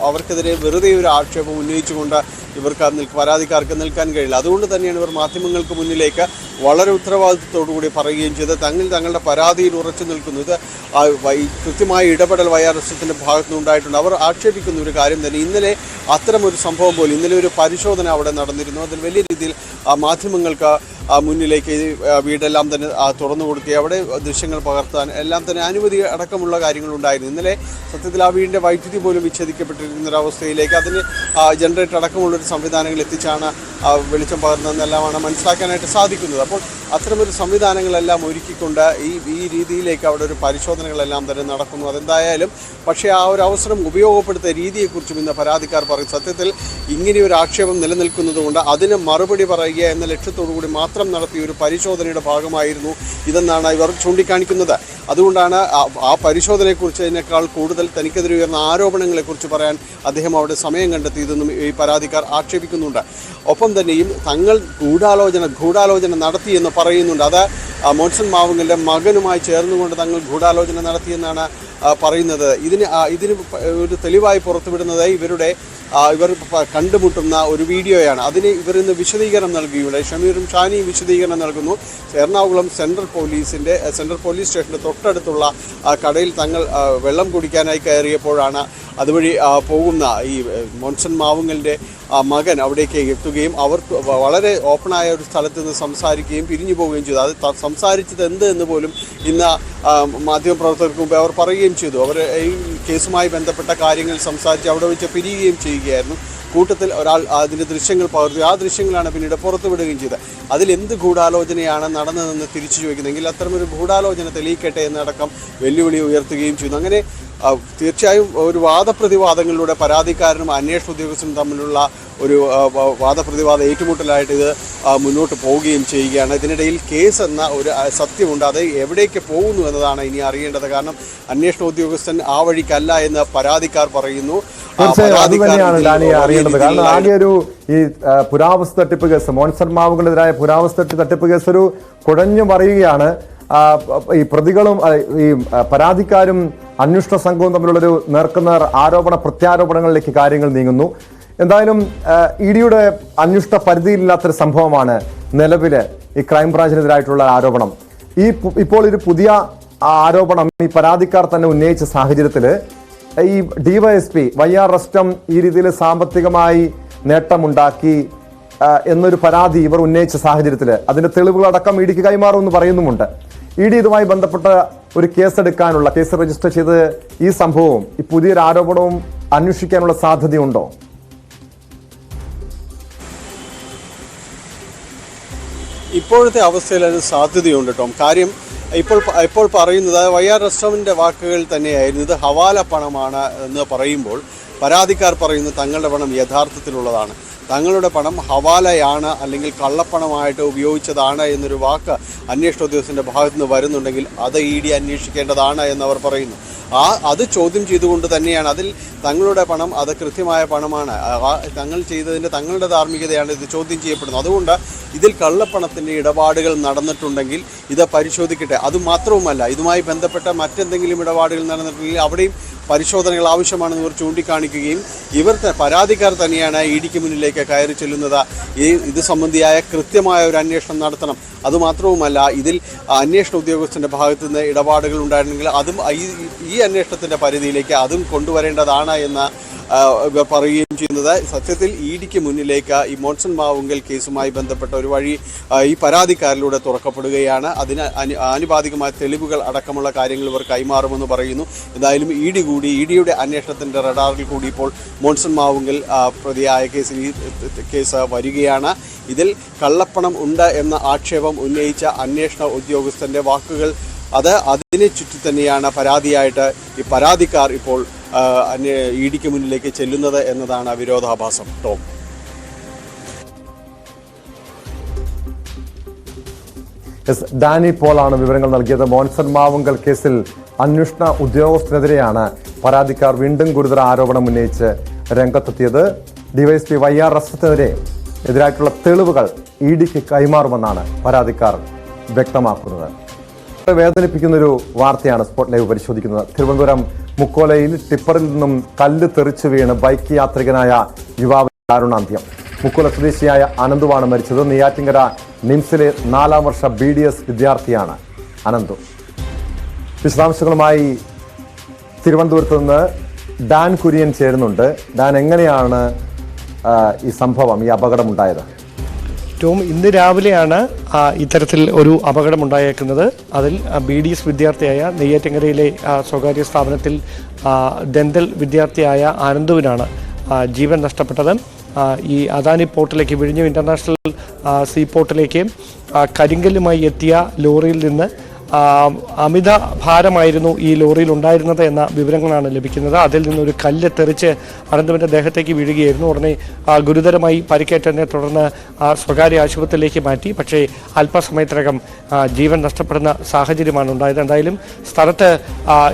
അവർക്കെതിരെ വെറുതെ ഒരു ആക്ഷേപം ഉന്നയിച്ചുകൊണ്ട് ഇവർക്ക് പരാതിക്കാർക്ക് നിൽക്കാൻ കഴിയില്ല. അതുകൊണ്ട് തന്നെയാണ് ഇവർ മാധ്യമങ്ങൾക്ക് മുന്നിലേക്ക് വളരെ ഉത്തരവാദിത്വത്തോടുകൂടി പറയുകയും ചെയ്ത് തങ്ങളുടെ പരാതിയിൽ ഉറച്ചു നിൽക്കുന്നു. ഇത് കൃത്യമായ ഇടപെടൽ YR റസ്റ്റത്തിന്റെ ഭാഗത്തുനിന്നുണ്ടായിട്ടുണ്ട്. അവർ ആക്ഷേപിക്കുന്ന ഒരു കാര്യം തന്നെ, ഇന്നലെ അത്തരമൊരു സംഭവം പോലും, ഇന്നലെ ഒരു പരിശോധന അവിടെ നടന്നിരുന്നു. അതിൽ വലിയ രീതിയിൽ മാധ്യമങ്ങൾക്ക് മുന്നിലേക്ക് വീടെല്ലാം തന്നെ തുറന്നു കൊടുക്കുകയും അവിടെ ദൃശ്യങ്ങൾ പകർത്താൻ എല്ലാം തന്നെ അനുമതി അടക്കമുള്ള കാര്യങ്ങളുണ്ടായിരുന്നു. ഇന്നലെ സത്യത്തിൽ ആ വീടിൻ്റെ വൈദ്യുതി പോലും വിച്ഛേദിക്കപ്പെട്ടിരിക്കുന്നൊരവസ്ഥയിലേക്ക് അതിന് ജനറേറ്റർ അടക്കമുള്ളൊരു സംവിധാനങ്ങൾ എത്തിച്ചാണ് വെളിച്ചം പകർന്നതെന്നെല്ലാമാണ് മനസ്സിലാക്കാനായിട്ട് സാധിക്കുന്നത്. അപ്പോൾ അത്തരമൊരു സംവിധാനങ്ങളെല്ലാം ഒരുക്കിക്കൊണ്ട് ഈ രീതിയിലേക്ക് അവിടെ ഒരു പരിശോധനകളെല്ലാം തന്നെ നടക്കുന്നു. അതെന്തായാലും പക്ഷേ ആ ഒരു അവസരം ഉപയോഗപ്പെടുത്തിയ രീതിയെക്കുറിച്ചും ഇന്ന് പരാതിക്കാർ പറയും. സത്യത്തിൽ ഇങ്ങനെയൊരു ആക്ഷേപം നിലനിൽക്കുന്നതുകൊണ്ട് അതിന് മറുപടി പറയുക എന്ന ലക്ഷ്യത്തോടു കൂടി മാത്രം നടത്തിയ ഒരു പരിശോധനയുടെ ഭാഗമായിരുന്നു ഇതെന്നാണ് ഇവർ ചൂണ്ടിക്കാണിക്കുന്നത്. അതുകൊണ്ടാണ് ആ പരിശോധനയെക്കുറിച്ചതിനേക്കാൾ കൂടുതൽ തനിക്കെതിരെ ഉയർന്ന ആരോപണങ്ങളെക്കുറിച്ച് പറയാൻ അദ്ദേഹം അവിടെ സമയം കണ്ടെത്തിയതെന്നും ഈ പരാതിക്കാർ ആക്ഷേപിക്കുന്നുണ്ട്. ഒപ്പം തന്നെയും തങ്ങൾ ഗൂഢാലോചന നടത്തിയെന്ന് പറയുന്നുണ്ട്. അത് മോൺസൺ മാവുങ്കലിൻ്റെ മകനുമായി ചേർന്നുകൊണ്ട് തങ്ങൾ ഗൂഢാലോചന നടത്തിയെന്നാണ് പറയുന്നത്. ഇതിന് ഒരു തെളിവായി പുറത്തുവിടുന്നത് ഇവർ കണ്ടുമുട്ടുന്ന ഒരു വീഡിയോയാണ്. അതിന് ഇവർ ഇന്ന് വിശദീകരണം നൽകുകയുണ്ട്. ഷമീറും ഷാനിയും വിശദീകരണം നൽകുന്നു. എറണാകുളം സെൻട്രൽ പോലീസ് സ്റ്റേഷൻ്റെ തൊട്ടടുത്തുള്ള കടയിൽ തങ്ങൾ വെള്ളം കുടിക്കാനായി കയറിയപ്പോഴാണ് അതുവഴി പോകുന്ന ഈ മോൺസൺ മാവുങ്കലിൻ്റെ മകൻ അവിടേക്ക് എത്തുകയും അവർ വളരെ ഓപ്പണായ ഒരു സ്ഥലത്ത് നിന്ന് സംസാരിക്കുകയും പിരിഞ്ഞു പോവുകയും ചെയ്തു. അത് സംസാരിച്ചത് എന്ത് എന്ന് പോലും ഇന്ന് മാധ്യമപ്രവർത്തകർക്ക് മുമ്പ് അവർ പറയുകയും ചെയ്തു. അവർ ഈ കേസുമായി ബന്ധപ്പെട്ട കാര്യങ്ങൾ സംസാരിച്ച് അവിടെ വെച്ച് പിരിയുകയും ചെയ്യുകയായിരുന്നു. കൂട്ടത്തിൽ ഒരാൾ അതിൻ്റെ ദൃശ്യങ്ങൾ പകർത്തി, ആ ദൃശ്യങ്ങളാണ് പിന്നീട് പുറത്തുവിടുകയും ചെയ്തത്. അതിലെന്ത് ഗൂഢാലോചനയാണ് നടന്നതെന്ന് തിരിച്ചു ചോദിക്കുന്നെങ്കിൽ അത്തരമൊരു ഗൂഢാലോചന തെളിയിക്കട്ടെ എന്നടക്കം വെല്ലുവിളി ഉയർത്തുകയും ചെയ്യുന്നു. അങ്ങനെ തീർച്ചയായും ഒരു വാദപ്രതിവാദങ്ങളിലൂടെ പരാതിക്കാരനും അന്വേഷണ ഉദ്യോഗസ്ഥനും തമ്മിലുള്ള ഒരു വാദപ്രതിവാദ ഏറ്റുമുട്ടലായിട്ട് ഇത് മുന്നോട്ട് പോവുകയും ചെയ്യുകയാണ്. ഇതിനിടയിൽ കേസ് എന്ന ഒരു സത്യമുണ്ട്. അത് എവിടേക്ക് പോകുന്നു എന്നതാണ് ഇനി അറിയേണ്ടത്. കാരണം അന്വേഷണ ഉദ്യോഗസ്ഥൻ ആ വഴിക്കല്ല എന്ന് പരാതിക്കാർ പറയുന്നു. തീർച്ചയായും അത് തന്നെയാണ് ഡാനി അറിയേണ്ടത്. കാരണം ആകെ ഒരു ഈ പുരാവസ്തു തട്ടിപ്പ് കേസ്, മോൺസൺ മാവുങ്കലിനെതിരായ പുരാവസ്തു തട്ടിപ്പ് കേസ് ഒരു കുഴഞ്ഞു പറയുകയാണ്. ഈ പ്രതികളും ഈ പരാതിക്കാരും അന്വേഷണ സംഘവും തമ്മിലുള്ളൊരു നേർക്കുനേർ ആരോപണ പ്രത്യാരോപണങ്ങളിലേക്ക് കാര്യങ്ങൾ നീങ്ങുന്നു. എന്തായാലും ഇഡിയുടെ അന്വേഷണ പരിധിയിലില്ലാത്തൊരു സംഭവമാണ് നിലവില് ഈ ക്രൈംബ്രാഞ്ചിനെതിരായിട്ടുള്ള ആരോപണം. ഇപ്പോൾ ഒരു പുതിയ ആരോപണം ഈ പരാതിക്കാർ തന്നെ ഉന്നയിച്ച സാഹചര്യത്തിൽ ഈ DYSP YR റസ്റ്റം ഈ രീതിയിൽ സാമ്പത്തികമായി നേട്ടമുണ്ടാക്കി എന്നൊരു പരാതി ഇവർ ഉന്നയിച്ച സാഹചര്യത്തിൽ അതിന്റെ തെളിവുകളടക്കം ഇഡിക്ക് കൈമാറുമെന്ന് പറയുന്നുമുണ്ട്. ഇ.ഡി. ഇതുമായി ബന്ധപ്പെട്ട ഒരു കേസ് രജിസ്റ്റർ ചെയ്ത് ഈ സംഭവവും ഈ പുതിയൊരു ആരോപണവും അന്വേഷിക്കാനുള്ള സാധ്യതയുണ്ടോ? ഇപ്പോഴത്തെ അവസ്ഥയിൽ അതിന് സാധ്യതയുണ്ട് ടോം. കാര്യം ഇപ്പോൾ പറയുന്നത് YR റെസ്റ്റോറൻറ്റിൻ്റെ വാക്കുകൾ തന്നെയായിരുന്നു. ഇത് ഹവാല പണമാണ് എന്ന് പറയുമ്പോൾ പരാതിക്കാർ പറയുന്നത് തങ്ങളുടെ പണം യഥാർത്ഥത്തിലുള്ളതാണ്, തങ്ങളുടെ പണം ഹവാലയാണ് അല്ലെങ്കിൽ കള്ളപ്പണമായിട്ട് ഉപയോഗിച്ചതാണ് എന്നൊരു വാക്ക് അന്വേഷണ ഉദ്യോഗസ്ഥൻ്റെ ഭാഗത്തു നിന്ന് വരുന്നുണ്ടെങ്കിൽ അത് ED അന്വേഷിക്കേണ്ടതാണ് എന്നവർ പറയുന്നു. അത് ചോദ്യം ചെയ്തുകൊണ്ട് തന്നെയാണ് അതിൽ തങ്ങളുടെ പണം അത് കൃത്യമായ പണമാണ്, തങ്ങൾ ചെയ്തതിൻ്റെ തങ്ങളുടെ ധാർമ്മികതയാണ് ഇത് ചോദ്യം ചെയ്യപ്പെടുന്നത്. അതുകൊണ്ട് ഇതിൽ കള്ളപ്പണത്തിൻ്റെ ഇടപാടുകൾ നടന്നിട്ടുണ്ടെങ്കിൽ ഇത് പരിശോധിക്കട്ടെ. അതുമാത്രവുമല്ല, ഇതുമായി ബന്ധപ്പെട്ട മറ്റെന്തെങ്കിലും ഇടപാടുകൾ നടന്നിട്ടുണ്ടെങ്കിൽ അവിടെയും പരിശോധനകൾ ആവശ്യമാണെന്ന് ഇവർ ചൂണ്ടിക്കാണിക്കുകയും ഇവർ പരാതിക്കാർ തന്നെയാണ് EDക്ക് മുന്നിലേക്ക് കയറി ചെല്ലുന്നത്. ഇത് സംബന്ധിയായ കൃത്യമായ ഒരു അന്വേഷണം നടത്തണം. അതുമാത്രവുമല്ല, ഇതിൽ അന്വേഷണ ഉദ്യോഗസ്ഥൻ്റെ ഭാഗത്തു നിന്ന് ഇടപാടുകൾ ഉണ്ടായിരുന്നെങ്കിൽ അതും ഈ അന്വേഷണത്തിൻ്റെ പരിധിയിലേക്ക് അതും കൊണ്ടുവരേണ്ടതാണ് എന്ന് ഇവർ പറയുകയും ചെയ്യുന്നത്. സത്യത്തിൽ EDക്ക് മുന്നിലേക്ക് ഈ മോൺസൺ മാവുങ്കൽ കേസുമായി ബന്ധപ്പെട്ട ഒരു വഴി ഈ പരാതിക്കാരിലൂടെ തുറക്കപ്പെടുകയാണ്. അതിന് ആനുപാതികമായ തെളിവുകൾ അടക്കമുള്ള കാര്യങ്ങൾ ഇവർ കൈമാറുമെന്ന് പറയുന്നു. എന്തായാലും EDയുടെ അന്വേഷണത്തിൻ്റെ റഡാറിൽ കൂടി ഇപ്പോൾ മോൺസൺ മാവുങ്കൽ പ്രതിയായ കേസ് വരികയാണ്. ഇതിൽ കള്ളപ്പണം ഉണ്ട് എന്ന ആക്ഷേപം ഉന്നയിച്ച അന്വേഷണ ഉദ്യോഗസ്ഥൻ്റെ വാക്കുകൾ അതിനെ ചുറ്റി തന്നെയാണ് പരാതിയായിട്ട് ഈ പരാതിക്കാർ ഇപ്പോൾ EDക്ക് മുന്നിലേക്ക് ചെല്ലുന്നത് എന്നതാണ് വിരോധാഭാസം. ടോം, ഡാനി പോളാണ് വിവരങ്ങൾ നൽകിയത്. മോൺസൺ മാവുങ്കൽ കേസിൽ അന്വേഷണ ഉദ്യോഗസ്ഥനെതിരെയാണ് പരാതിക്കാർ വീണ്ടും ഗുരുതര ആരോപണം ഉന്നയിച്ച് രംഗത്തെത്തിയത്. ഡിവൈഎസ്പി YR എതിരായിട്ടുള്ള തെളിവുകൾ EDക്ക് കൈമാറുമെന്നാണ് പരാതിക്കാർ വ്യക്തമാക്കുന്നത്. വേദനിപ്പിക്കുന്നൊരു വാർത്തയാണ് സ്പോട്ട് ലൈവ് പരിശോധിക്കുന്നത്. തിരുവനന്തപുരം മുക്കോലയിൽ ടിപ്പറിൽ നിന്നും കല്ല് തെറിച്ചു വീണ് ബൈക്ക് യാത്രികനായ യുവാവിന്റെ ദാരുണാന്ത്യം. മുക്കോല സ്വദേശിയായ അനന്തുവാണ് മരിച്ചത്. നെയ്യാറ്റിങ്കര നിംസിലെ 4ാം വർഷ BDS വിദ്യാർത്ഥിയാണ് അനന്തു. വിശദാംശങ്ങളുമായി തിരുവനന്തപുരത്ത് നിന്ന് ഡാൻ കുര്യൻ ചേരുന്നുണ്ട്. ഡാൻ, എങ്ങനെയാണ് ഈ സംഭവം, ഈ അപകടമുണ്ടായത്? ഏറ്റവും ഇന്ന് രാവിലെയാണ് ഇത്തരത്തിൽ ഒരു അപകടമുണ്ടായേക്കുന്നത്. അതിൽ BDS വിദ്യാർത്ഥിയായ നെയ്യാറ്റിങ്കരയിലെ സ്വകാര്യ സ്ഥാപനത്തിൽ ദന്തൽ വിദ്യാർത്ഥിയായ ആനന്ദുവിനാണ് ജീവൻ നഷ്ടപ്പെട്ടത്. ഈ അദാനി പോർട്ടിലേക്ക്, വിഴിഞ്ഞം ഇൻ്റർനാഷണൽ സീ പോർട്ടിലേക്ക് കരിങ്കല്ലുമായി എത്തിയ ലോറിയിൽ നിന്ന് അമിത ഭാരമായിരുന്നു ഈ ലോറിയിൽ ഉണ്ടായിരുന്നത് എന്ന വിവരങ്ങളാണ് ലഭിക്കുന്നത്. അതിൽ നിന്നൊരു കല്ല് തെറിച്ച് അനന്തുവിൻ്റെ ദേഹത്തേക്ക് വീഴുകയായിരുന്നു. ഉടനെ ഗുരുതരമായി പരിക്കേറ്റതിനെ തുടർന്ന് സ്വകാര്യ ആശുപത്രിയിലേക്ക് മാറ്റി. പക്ഷേ അല്പസമയത്തിനകം ജീവൻ നഷ്ടപ്പെടുന്ന സാഹചര്യമാണ് ഉണ്ടായത്. എന്തായാലും സ്ഥലത്ത്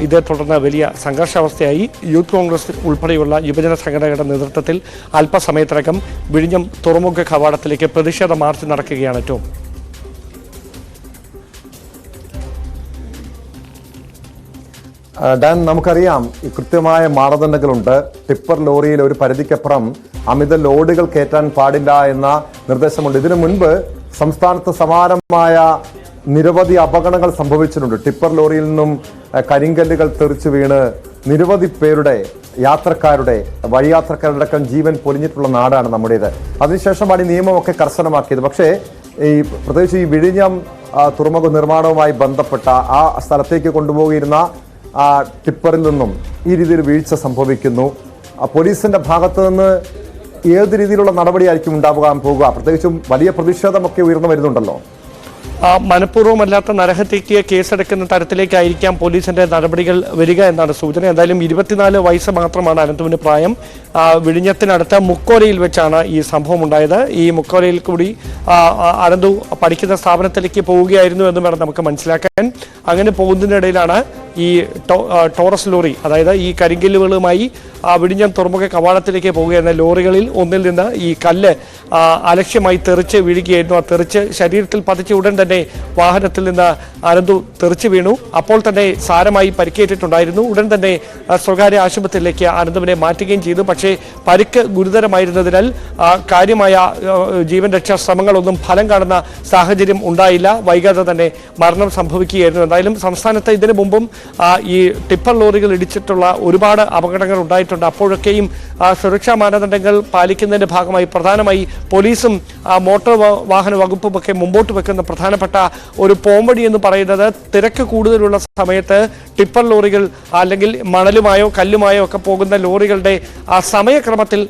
ഇതേ തുടർന്ന് വലിയ സംഘർഷാവസ്ഥയായി. യൂത്ത് കോൺഗ്രസ് ഉൾപ്പെടെയുള്ള യുവജന സംഘടനകളുടെ നേതൃത്വത്തിൽ അല്പസമയത്തിനകം വിഴിഞ്ഞം തുറമുഖ കവാടത്തിലേക്ക് പ്രതിഷേധ മാർച്ച് നടക്കുകയാണ്. ഏറ്റവും ഡാൻ, നമുക്കറിയാം കൃത്യമായ മാനദണ്ഡങ്ങളുണ്ട്. ടിപ്പർ ലോറിയിൽ ഒരു പരിധിക്കപ്പുറം അമിത ലോഡുകൾ കയറ്റാൻ പാടില്ല എന്ന നിർദ്ദേശമുണ്ട്. ഇതിനു മുൻപ് സംസ്ഥാനത്ത് സമാനമായ നിരവധി അപകടങ്ങൾ സംഭവിച്ചിട്ടുണ്ട്. ടിപ്പർ ലോറിയിൽ നിന്നും കരിങ്കല്ലുകൾ തെറിച്ചു വീണ് നിരവധി പേരുടെ വഴിയാത്രക്കാരുടെ അടക്കം ജീവൻ പൊലിഞ്ഞിട്ടുള്ള നാടാണ് നമ്മുടേത്. അതിനുശേഷമാണ് ഈ നിയമമൊക്കെ കർശനമാക്കിയത്. പക്ഷേ പ്രത്യേകിച്ച് ഈ വിഴിഞ്ഞം തുറമുഖ നിർമ്മാണവുമായി ബന്ധപ്പെട്ട ആ സ്ഥലത്തേക്ക് കൊണ്ടുപോയിരുന്ന ടിപ്പറിൽ നിന്നും ഈ രീതിയിൽ വീഴ്ച സംഭവിക്കുന്നു. പോലീസിന്റെ ഭാഗത്ത് നിന്ന് ഏത് രീതിയിലുള്ള നടപടിയായിരിക്കും ഉണ്ടാകാൻ പോകുക? പ്രത്യേകിച്ചും വലിയ പ്രതിഷേധമൊക്കെ ഉയർന്നു വരുന്നുണ്ടല്ലോ. മനഃപൂർവ്വമല്ലാത്ത നരഹത്യയ്ക്ക് കേസെടുക്കുന്ന തരത്തിലേക്കായിരിക്കാം പോലീസിന്റെ നടപടികൾ വരിക എന്നാണ് സൂചന. എന്തായാലും 24 വയസ്സ് മാത്രമാണ് അനന്തുവിന് പ്രായം. വിഴിഞ്ഞത്തിനടുത്ത മുക്കോലയിൽ വെച്ചാണ് ഈ സംഭവം ഉണ്ടായത്. ഈ മുക്കോലയിൽ കൂടി അനന്തു പഠിക്കുന്ന സ്ഥാപനത്തിലേക്ക് പോവുകയായിരുന്നു എന്ന് വേണം നമുക്ക് മനസ്സിലാക്കാൻ. അങ്ങനെ പോകുന്നതിനിടയിലാണ് ഈ ടോറസ് ലോറി, അതായത് ഈ കരിങ്കല്ലുകളുമായി വിഴിഞ്ഞം തുറമുഖ കവാടത്തിലേക്ക് പോവുകയായിരുന്ന ലോറികളിൽ ഒന്നിൽ നിന്ന് ഈ കല്ല് അലക്ഷ്യമായി തെറിച്ച് വീഴുകയായിരുന്നു. ആ തെറിച്ച് ശരീരത്തിൽ പതിച്ച ഉടൻ തന്നെ വാഹനത്തിൽ നിന്ന് അനന്തു തെറിച്ച് വീണു. അപ്പോൾ തന്നെ സാരമായി പരിക്കേറ്റിട്ടുണ്ടായിരുന്നു. ഉടൻ തന്നെ സ്വകാര്യ ആശുപത്രിയിലേക്ക് അനന്തുവിനെ മാറ്റുകയും ചെയ്തു. പക്ഷേ പരിക്ക് ഗുരുതരമായിരുന്നതിനാൽ കാര്യമായ ജീവൻ രക്ഷാ ശ്രമങ്ങളൊന്നും ഫലം കാണുന്ന സാഹചര്യം ഉണ്ടായില്ല. വൈകാതെ തന്നെ മരണം സംഭവിക്കുകയായിരുന്നു. എന്തായാലും സംസ്ഥാനത്ത് ഇതിനു മുമ്പും ഈ ടിപ്പർ ലോറികൾ ഇടിച്ചിട്ടുള്ള ഒരുപാട് അപകടങ്ങൾ ഉണ്ടായിട്ടുണ്ട്. ഉണ്ടായിട്ടുണ്ട്. അപ്പോഴൊക്കെയും സുരക്ഷാ മാനദണ്ഡങ്ങൾ പാലിക്കുന്നതിന്റെ ഭാഗമായി പ്രധാനമായി പോലീസും മോട്ടോർ വാഹന വകുപ്പും ഒക്കെ മുമ്പോട്ട് വെക്കുന്ന പ്രധാനപ്പെട്ട ഒരു പോംവഴി എന്ന് പറയുന്നത് തിരക്ക് കൂടുതലുള്ള സമയത്ത് ടിപ്പർ ലോറികൾ അല്ലെങ്കിൽ മണലുമായോ കല്ലുമായോ ഒക്കെ പോകുന്ന ലോറികളുടെ സമയക്രമത്തിൽ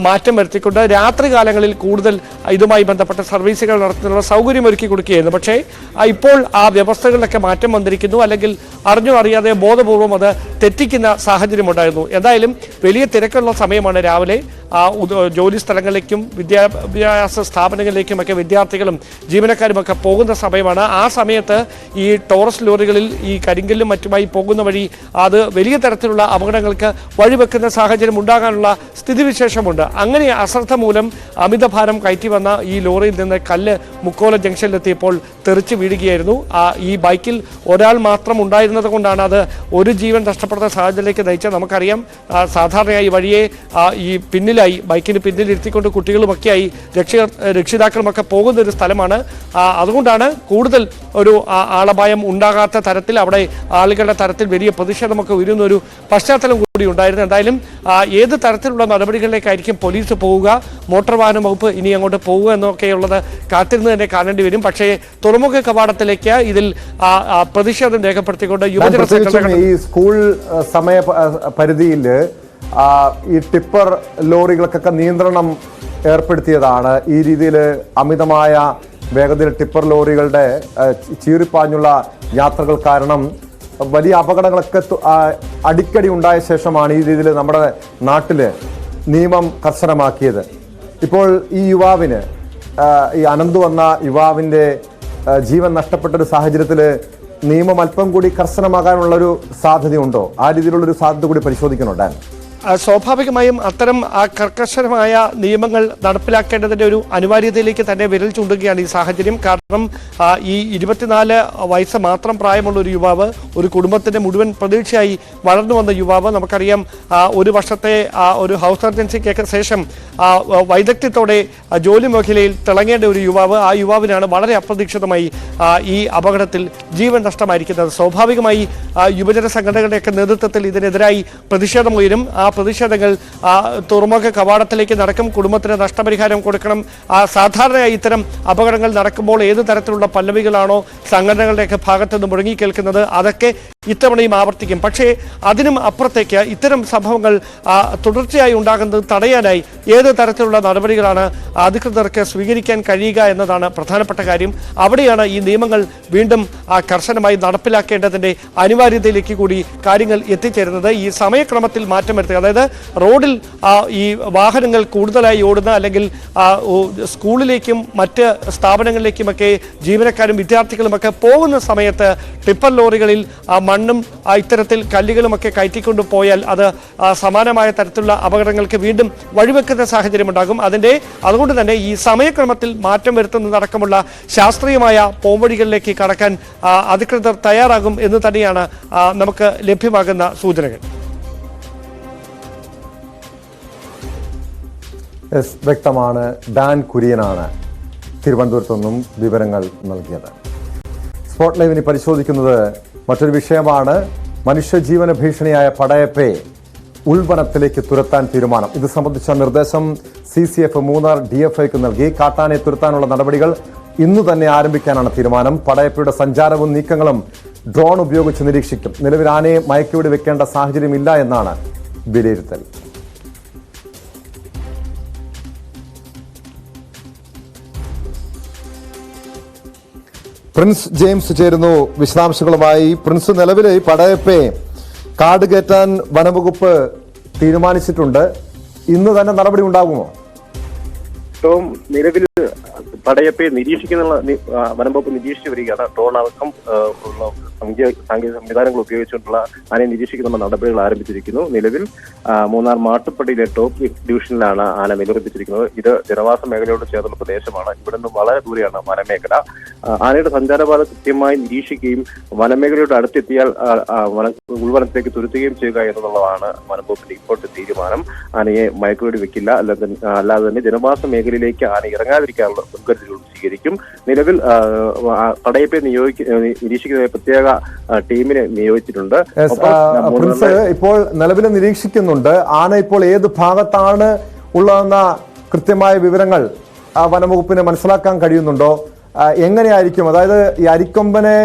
മാറ്റം വരുത്തിക്കൊണ്ട് രാത്രികാലങ്ങളിൽ കൂടുതൽ ഇതുമായി ബന്ധപ്പെട്ട സർവീസുകൾ നടത്തുന്നതിനുള്ള സൗകര്യമൊരുക്കി കൊടുക്കുകയായിരുന്നു. പക്ഷേ ഇപ്പോൾ ആ വ്യവസ്ഥകളിലൊക്കെ മാറ്റം വന്നിരിക്കുന്നു, അല്ലെങ്കിൽ അറിഞ്ഞോ അറിയാതെ ബോധപൂർവം അത് തെറ്റിക്കുന്ന സാഹചര്യമുണ്ടായിരുന്നു. എന്തായാലും വലിയ തിരക്കുള്ള സമയമാണ് രാവിലെ. ജോലി സ്ഥലങ്ങളിലേക്കും വിദ്യാഭ്യാസ സ്ഥാപനങ്ങളിലേക്കുമൊക്കെ വിദ്യാർത്ഥികളും ജീവനക്കാരുമൊക്കെ പോകുന്ന സമയമാണ്. ആ സമയത്ത് ഈ ടോറസ് ലോറികളിൽ ഈ കരിങ്കല്ലും മറ്റുമായി പോകുന്ന വഴി അത് വലിയ തരത്തിലുള്ള അപകടങ്ങൾക്ക് വഴിവെക്കുന്ന സാഹചര്യം ഉണ്ടാകാനുള്ള സ്ഥിതിവിശേഷമുണ്ട്. അങ്ങനെ അശ്രദ്ധ മൂലം അമിതഭാരം കയറ്റി വന്ന ഈ ലോറിയിൽ നിന്ന് കല്ല് മുക്കോല ജംഗ്ഷനിലെത്തിയപ്പോൾ തെറിച്ച് വീഴുകയായിരുന്നു. ഈ ബൈക്കിൽ ഒരാൾ മാത്രം ഉണ്ടായിരുന്നത് കൊണ്ടാണ് അത് ഒരു ജീവൻ നഷ്ടപ്പെടുന്ന സാഹചര്യത്തിലേക്ക് നയിച്ചത്. നമുക്കറിയാം, സാധാരണയായി വഴിയെ ഈ ബൈക്കിന് പിന്നിലിരുത്തിക്കൊണ്ട് കുട്ടികളുമൊക്കെയായി രക്ഷിതാക്കളുമൊക്കെ പോകുന്ന ഒരു സ്ഥലമാണ്. അതുകൊണ്ടാണ് കൂടുതൽ ഒരു ആളപായം ഉണ്ടാകാത്ത തരത്തിൽ അവിടെ ആളുകളുടെ തരത്തിൽ വലിയ പ്രതിഷേധമൊക്കെ ഉയരുന്ന ഒരു പശ്ചാത്തലം കൂടി ഉണ്ടായിരുന്നു. എന്തായാലും ഏത് തരത്തിലുള്ള നടപടികളിലേക്കായിരിക്കും പോലീസ് പോവുക, മോട്ടോർ വാഹന വകുപ്പ് ഇനി അങ്ങോട്ട് പോവുക എന്നൊക്കെയുള്ളത് കാത്തിരുന്ന് തന്നെ കാണേണ്ടി വരും. പക്ഷേ തുറമുഖ കവാടത്തിലേക്ക് ഇതിൽ പ്രതിഷേധം രേഖപ്പെടുത്തിക്കൊണ്ട് യുവജന സംഘടനകൾ ഈ സ്കൂൾ സമയ പരിധിയിൽ ഈ ടിപ്പർ ലോറികൾക്കൊക്കെ നിയന്ത്രണം ഏർപ്പെടുത്തിയതാണ്. ഈ രീതിയിൽ അമിതമായ വേഗതയിൽ ടിപ്പർ ലോറികളുടെ ചീറിപ്പാഞ്ഞുള്ള യാത്രകൾ കാരണം വലിയ അപകടങ്ങളൊക്കെ അടിക്കടി ഉണ്ടായ ശേഷമാണ് ഈ രീതിയിൽ നമ്മുടെ നാട്ടില് നിയമം കർശനമാക്കിയത്. ഇപ്പോൾ ഈ യുവാവിന്, ഈ അനന്തു വന്ന യുവാവിൻ്റെ ജീവൻ നഷ്ടപ്പെട്ടൊരു സാഹചര്യത്തിൽ നിയമം അല്പം കൂടി കർശനമാകാനുള്ളൊരു സാധ്യതയുണ്ടോ? ആ രീതിയിലുള്ളൊരു സാധ്യത കൂടി പരിശോധിക്കണോ? സ്വാഭാവികമായും അത്തരം കർക്കശമായ നിയമങ്ങൾ നടപ്പിലാക്കേണ്ടതിൻ്റെ ഒരു അനിവാര്യതയിലേക്ക് തന്നെ വിരൽ ചൂണ്ടുകയാണ് ഈ സാഹചര്യം. കാരണം ഈ 24 വയസ്സ് മാത്രം പ്രായമുള്ള ഒരു യുവാവ്, ഒരു കുടുംബത്തിൻ്റെ മുഴുവൻ പ്രതീക്ഷയായി വളർന്നു വന്ന യുവാവ്, നമുക്കറിയാം ഒരു വർഷത്തെ ഒരു ഹൗസ് സർജൻസിക്കൊക്കെ ശേഷം വൈദഗ്ധ്യത്തോടെ ജോലി മേഖലയിൽ തിളങ്ങേണ്ട ഒരു യുവാവ്, ആ യുവാവിനാണ് വളരെ അപ്രതീക്ഷിതമായി ഈ അപകടത്തിൽ ജീവൻ നഷ്ടമായിരിക്കുന്നത്. സ്വാഭാവികമായി യുവജന സംഘടനകളുടെയൊക്കെ നേതൃത്വത്തിൽ ഇതിനെതിരായി പ്രതിഷേധമുയരും. ആ പ്രതിഷേധങ്ങൾ തുറമുഖ കവാടത്തിലേക്ക് നടക്കും. കുടുംബത്തിന് നഷ്ടപരിഹാരം കൊടുക്കണം. സാധാരണയായി ഇത്തരം അപകടങ്ങൾ നടക്കുമ്പോൾ ഏത് തരത്തിലുള്ള പല്ലവികളാണോ സംഘടനകളുടെയൊക്കെ ഭാഗത്തുനിന്ന് മുഴങ്ങിക്കേൾക്കുന്നത്, അതൊക്കെ ഇത്തവണയും ആവർത്തിക്കും. പക്ഷേ അതിനും അപ്പുറത്തേക്ക് ഇത്തരം സംഭവങ്ങൾ തുടർച്ചയായി ഉണ്ടാകുന്നത് തടയാനായി ഏത് തരത്തിലുള്ള നടപടികളാണ് അധികൃതർക്ക് സ്വീകരിക്കാൻ കഴിയുക എന്നതാണ് പ്രധാനപ്പെട്ട കാര്യം. അവിടെയാണ് ഈ നിയമങ്ങൾ വീണ്ടും കർശനമായി നടപ്പിലാക്കേണ്ടതിൻ്റെ അനിവാര്യതയിലേക്ക് കൂടി കാര്യങ്ങൾ എത്തിച്ചേരുന്നത്. ഈ സമയക്രമത്തിൽ മാറ്റം വരുത്തുക, അതായത് റോഡിൽ ഈ വാഹനങ്ങൾ കൂടുതലായി ഓടുന്ന, അല്ലെങ്കിൽ സ്കൂളിലേക്കും മറ്റ് സ്ഥാപനങ്ങളിലേക്കുമൊക്കെ ജീവനക്കാരും വിദ്യാർത്ഥികളുമൊക്കെ പോകുന്ന സമയത്ത് ടിപ്പർ ലോറികളിൽ മണ്ണും ഇത്തരത്തിൽ കല്ലുകളുമൊക്കെ കയറ്റിക്കൊണ്ടു പോയാൽ അത് സമാനമായ തരത്തിലുള്ള അപകടങ്ങൾക്ക് വീണ്ടും വഴിവെക്കുന്ന സാഹചര്യമുണ്ടാകും. അതുകൊണ്ട് തന്നെ ഈ സമയക്രമത്തിൽ മാറ്റം വരുത്തുന്നതടക്കമുള്ള ശാസ്ത്രീയമായ പോംവഴികളിലേക്ക് കടക്കാൻ അധികൃതർ തയ്യാറാകും എന്ന് തന്നെയാണ് നമുക്ക് ലഭ്യമാകുന്ന സൂചനകൾ. വ്യക്തമാണ്. ഡാൻ കുര്യനാണ് തിരുവനന്തപുരത്തു നിന്നും വിവരങ്ങൾ നൽകിയത്. സ്പോട്ട് ലൈവിന് പരിശോധിക്കുന്നത് മറ്റൊരു വിഷയമാണ്. മനുഷ്യജീവന ഭീഷണിയായ പടയപ്പയെ ഉൾവനത്തിലേക്ക് തുരത്താൻ തീരുമാനം. ഇത് സംബന്ധിച്ച നിർദ്ദേശം CCF മൂന്നാർ DFIക്ക് നൽകി. കാട്ടാനെ തുരത്താനുള്ള നടപടികൾ ഇന്നു തന്നെ ആരംഭിക്കാനാണ് തീരുമാനം. പടയപ്പയുടെ സഞ്ചാരവും നീക്കങ്ങളും ഡ്രോൺ ഉപയോഗിച്ച് നിരീക്ഷിക്കും. നിലവിൽ ആനയെ മയക്കുവെടി വെക്കേണ്ട സാഹചര്യമില്ല എന്നാണ് വിലയിരുത്തൽ. പ്രിൻസ് ജെയിംസ് ചേരുന്നു വിശദാംശങ്ങളുമായി. പ്രിൻസ്, നിലവിലെ പടയപ്പയെ കാട് കയറ്റാൻ വനംവകുപ്പ് തീരുമാനിച്ചിട്ടുണ്ട്. ഇന്ന് തന്നെ നടപടി ഉണ്ടാകുമോ? നിലവിൽ പടയപ്പയെ നിരീക്ഷിക്കുന്ന വനംവകുപ്പ് നിരീക്ഷിച്ചു വരികയാണ്. ഡ്രോൺ അടക്കം സാങ്കേതിക സംവിധാനങ്ങൾ ഉപയോഗിച്ചുകൊണ്ടുള്ള ആനയെ നിരീക്ഷിക്കുന്ന നടപടികൾ ആരംഭിച്ചിരിക്കുന്നു. നിലവിൽ മൂന്നാർ മാട്ടുപ്പടിയിലെ ടോപ്പ് ഡിവിഷനിലാണ് ആന നിലയുറപ്പിച്ചിരിക്കുന്നത്. ഇത് ജനവാസ മേഖലയോട് ചേർന്നുള്ള പ്രദേശമാണ്. ഇവിടെ നിന്ന് വളരെ ദൂരെയാണ് വനമേഖല. ആനയുടെ സഞ്ചാരപാത കൃത്യമായി നിരീക്ഷിക്കുകയും വനമേഖലയോട് അടുത്തെത്തിയാൽ ഉൾവനത്തിലേക്ക് തുരുത്തുകയും ചെയ്യുക എന്നുള്ളതാണ് വനംവകുപ്പിന്റെ ഇപ്പോഴത്തെ തീരുമാനം. ആനയെ മയക്കുവെടി വെക്കില്ല, അല്ലാതെ തന്നെ ജനവാസ മേഖലയിൽ മേഖലയിലേക്ക് ആന ഇറങ്ങാതിരിക്കാനുള്ള മുൻകരുതലുകൾ സ്വീകരിക്കും. നിലവിൽ പടയപ്പെ നിരീക്ഷിക്കുന്ന പ്രത്യേക ടീമിനെ നിയോഗിച്ചിട്ടുണ്ട്. പ്രിൻസ്, ഇപ്പോൾ നിലവിൽ നിരീക്ഷിക്കുന്നുണ്ട്. ആന ഇപ്പോൾ ഏത് ഭാഗത്താണ് ഉള്ളതെന്ന കൃത്യമായ വിവരങ്ങൾ വനംവകുപ്പിന് മനസ്സിലാക്കാൻ കഴിയുന്നുണ്ടോ? എങ്ങനെയായിരിക്കും, അതായത് ഈ അരിക്കൊമ്പനെ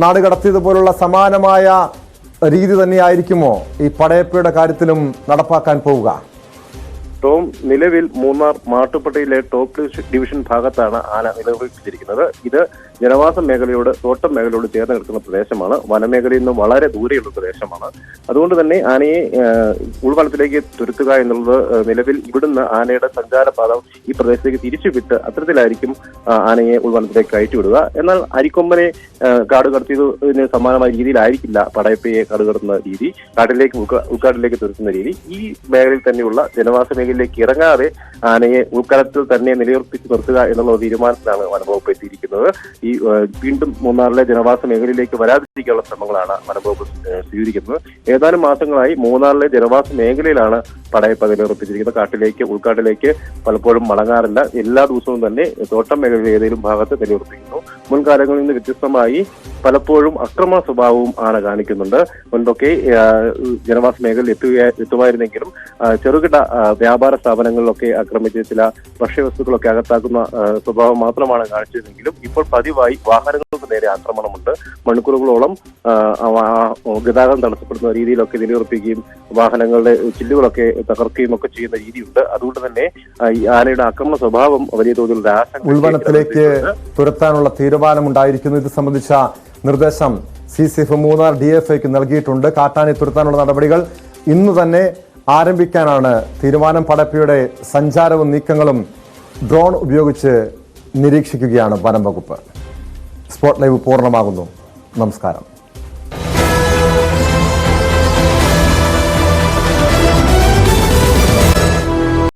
നാട് കടത്തിയതുപോലുള്ള സമാനമായ രീതി തന്നെയായിരിക്കുമോ ഈ പടയപ്പയുടെ കാര്യത്തിലും നടപ്പാക്കാൻ പോവുക? ടോം, നിലവിൽ മൂന്നാർ മാട്ടുപ്പെട്ടിയിലെ ടോപ്പ് ഡിവിഷൻ ഭാഗത്താണ് ആന നിലനിർത്തിയിരിക്കുന്നത്. ഇത് ജനവാസ മേഖലയോട് തോട്ടം മേഖലയോട് ചേർന്ന് കിടക്കുന്ന പ്രദേശമാണ്. വനമേഖലയിൽ നിന്ന് വളരെ ദൂരെയുള്ള പ്രദേശമാണ്. അതുകൊണ്ട് തന്നെ ആനയെ ഉൾവനത്തിലേക്ക് തുരത്തുക എന്നുള്ളത് നിലവിൽ ഇവിടുന്ന് ആനയുടെ സഞ്ചാരപാത ഈ പ്രദേശത്തേക്ക് തിരിച്ചുവിട്ട് അത്തരത്തിലായിരിക്കും ആനയെ ഉൾവനത്തിലേക്ക് കയറ്റിവിടുക. എന്നാൽ അരിക്കൊമ്പനെ കാട് കടത്തിയതിന് സമാനമായ രീതിയിലായിരിക്കില്ല പടയപ്പയെ കാട് കടത്തുന്ന രീതി, ഉൾക്കാട്ടിലേക്ക് തുരത്തുന്ന രീതി. ഈ മേഖലയിൽ തന്നെയുള്ള ജനവാസ മേഖലയിലേക്ക് ഇറങ്ങാതെ ആനയെ ഉൾക്കാലത്തിൽ തന്നെ നിലയുറപ്പിച്ച് നിർത്തുക എന്നുള്ള തീരുമാനത്തിലാണ് വനംവകുപ്പ് എത്തിയിരിക്കുന്നത്. ഈ വീണ്ടും മൂന്നാറിലെ ജനവാസ മേഖലയിലേക്ക് വരാതിരിക്കാനുള്ള ശ്രമങ്ങളാണ് വനംവകുപ്പ് സ്വീകരിക്കുന്നത്. ഏതാനും മാസങ്ങളായി മൂന്നാറിലെ ജനവാസ മേഖലയിലാണ് പടയപ്പ നിലയുറപ്പിച്ചിരിക്കുന്നത്. ഉൾക്കാട്ടിലേക്ക് പലപ്പോഴും മടങ്ങാറില്ല. എല്ലാ ദിവസവും തന്നെ തോട്ടം മേഖലയിലെ ഏതെങ്കിലും ഭാഗത്ത് നിലയുറപ്പിക്കുന്നു. മുൻകാലങ്ങളിൽ നിന്ന് വ്യത്യസ്തമായി പലപ്പോഴും അക്രമ സ്വഭാവവും ആന കാണിക്കുന്നുണ്ട്. മുൻപൊക്കെ ജനവാസ മേഖലയിൽ എത്തുമായിരുന്നെങ്കിലും ചെറുകിട വ്യാപാര സ്ഥാപനങ്ങളിലൊക്കെ ആക്രമിച്ച് ചില ഭക്ഷ്യവസ്തുക്കളൊക്കെ അകത്താക്കുന്ന സ്വഭാവം മാത്രമാണ് കാണിച്ചതെങ്കിലും ഇപ്പോൾ പതിവായി വാഹനങ്ങൾക്ക് നേരെ ആക്രമണമുണ്ട്. മണിക്കൂറുകളോളം ഗതാഗതം തടസ്സപ്പെടുന്ന രീതിയിലൊക്കെ നിലയുറപ്പിക്കുകയും വാഹനങ്ങളുടെ ചില്ലുകളൊക്കെ തകർക്കുകയും ഒക്കെ ചെയ്യുന്ന രീതിയുണ്ട്. അതുകൊണ്ട് തന്നെ ഈ ആനയുടെ ആക്രമണ സ്വഭാവം വലിയ തോതിലുള്ള ഉൾവനത്തിലേക്ക് തുരത്താനുള്ള തീരുമാനമുണ്ടായിരിക്കുന്നു. ഇത് സംബന്ധിച്ച നിർദ്ദേശം CCF മൂന്നാർ DFIക്ക് നൽകിയിട്ടുണ്ട്. കാട്ടാനെ തുരത്താനുള്ള നടപടികൾ ഇന്ന് തന്നെ ആരംഭിക്കാനാണ് തീരുമാനം. പടയപ്പയുടെ സഞ്ചാരവും നീക്കങ്ങളും ഡ്രോൺ ഉപയോഗിച്ച് നിരീക്ഷിക്കുകയാണ് വനം വകുപ്പ്. സ്പോട്ട് ലൈവ് പൂർണ്ണമാകുന്നു. നമസ്കാരം.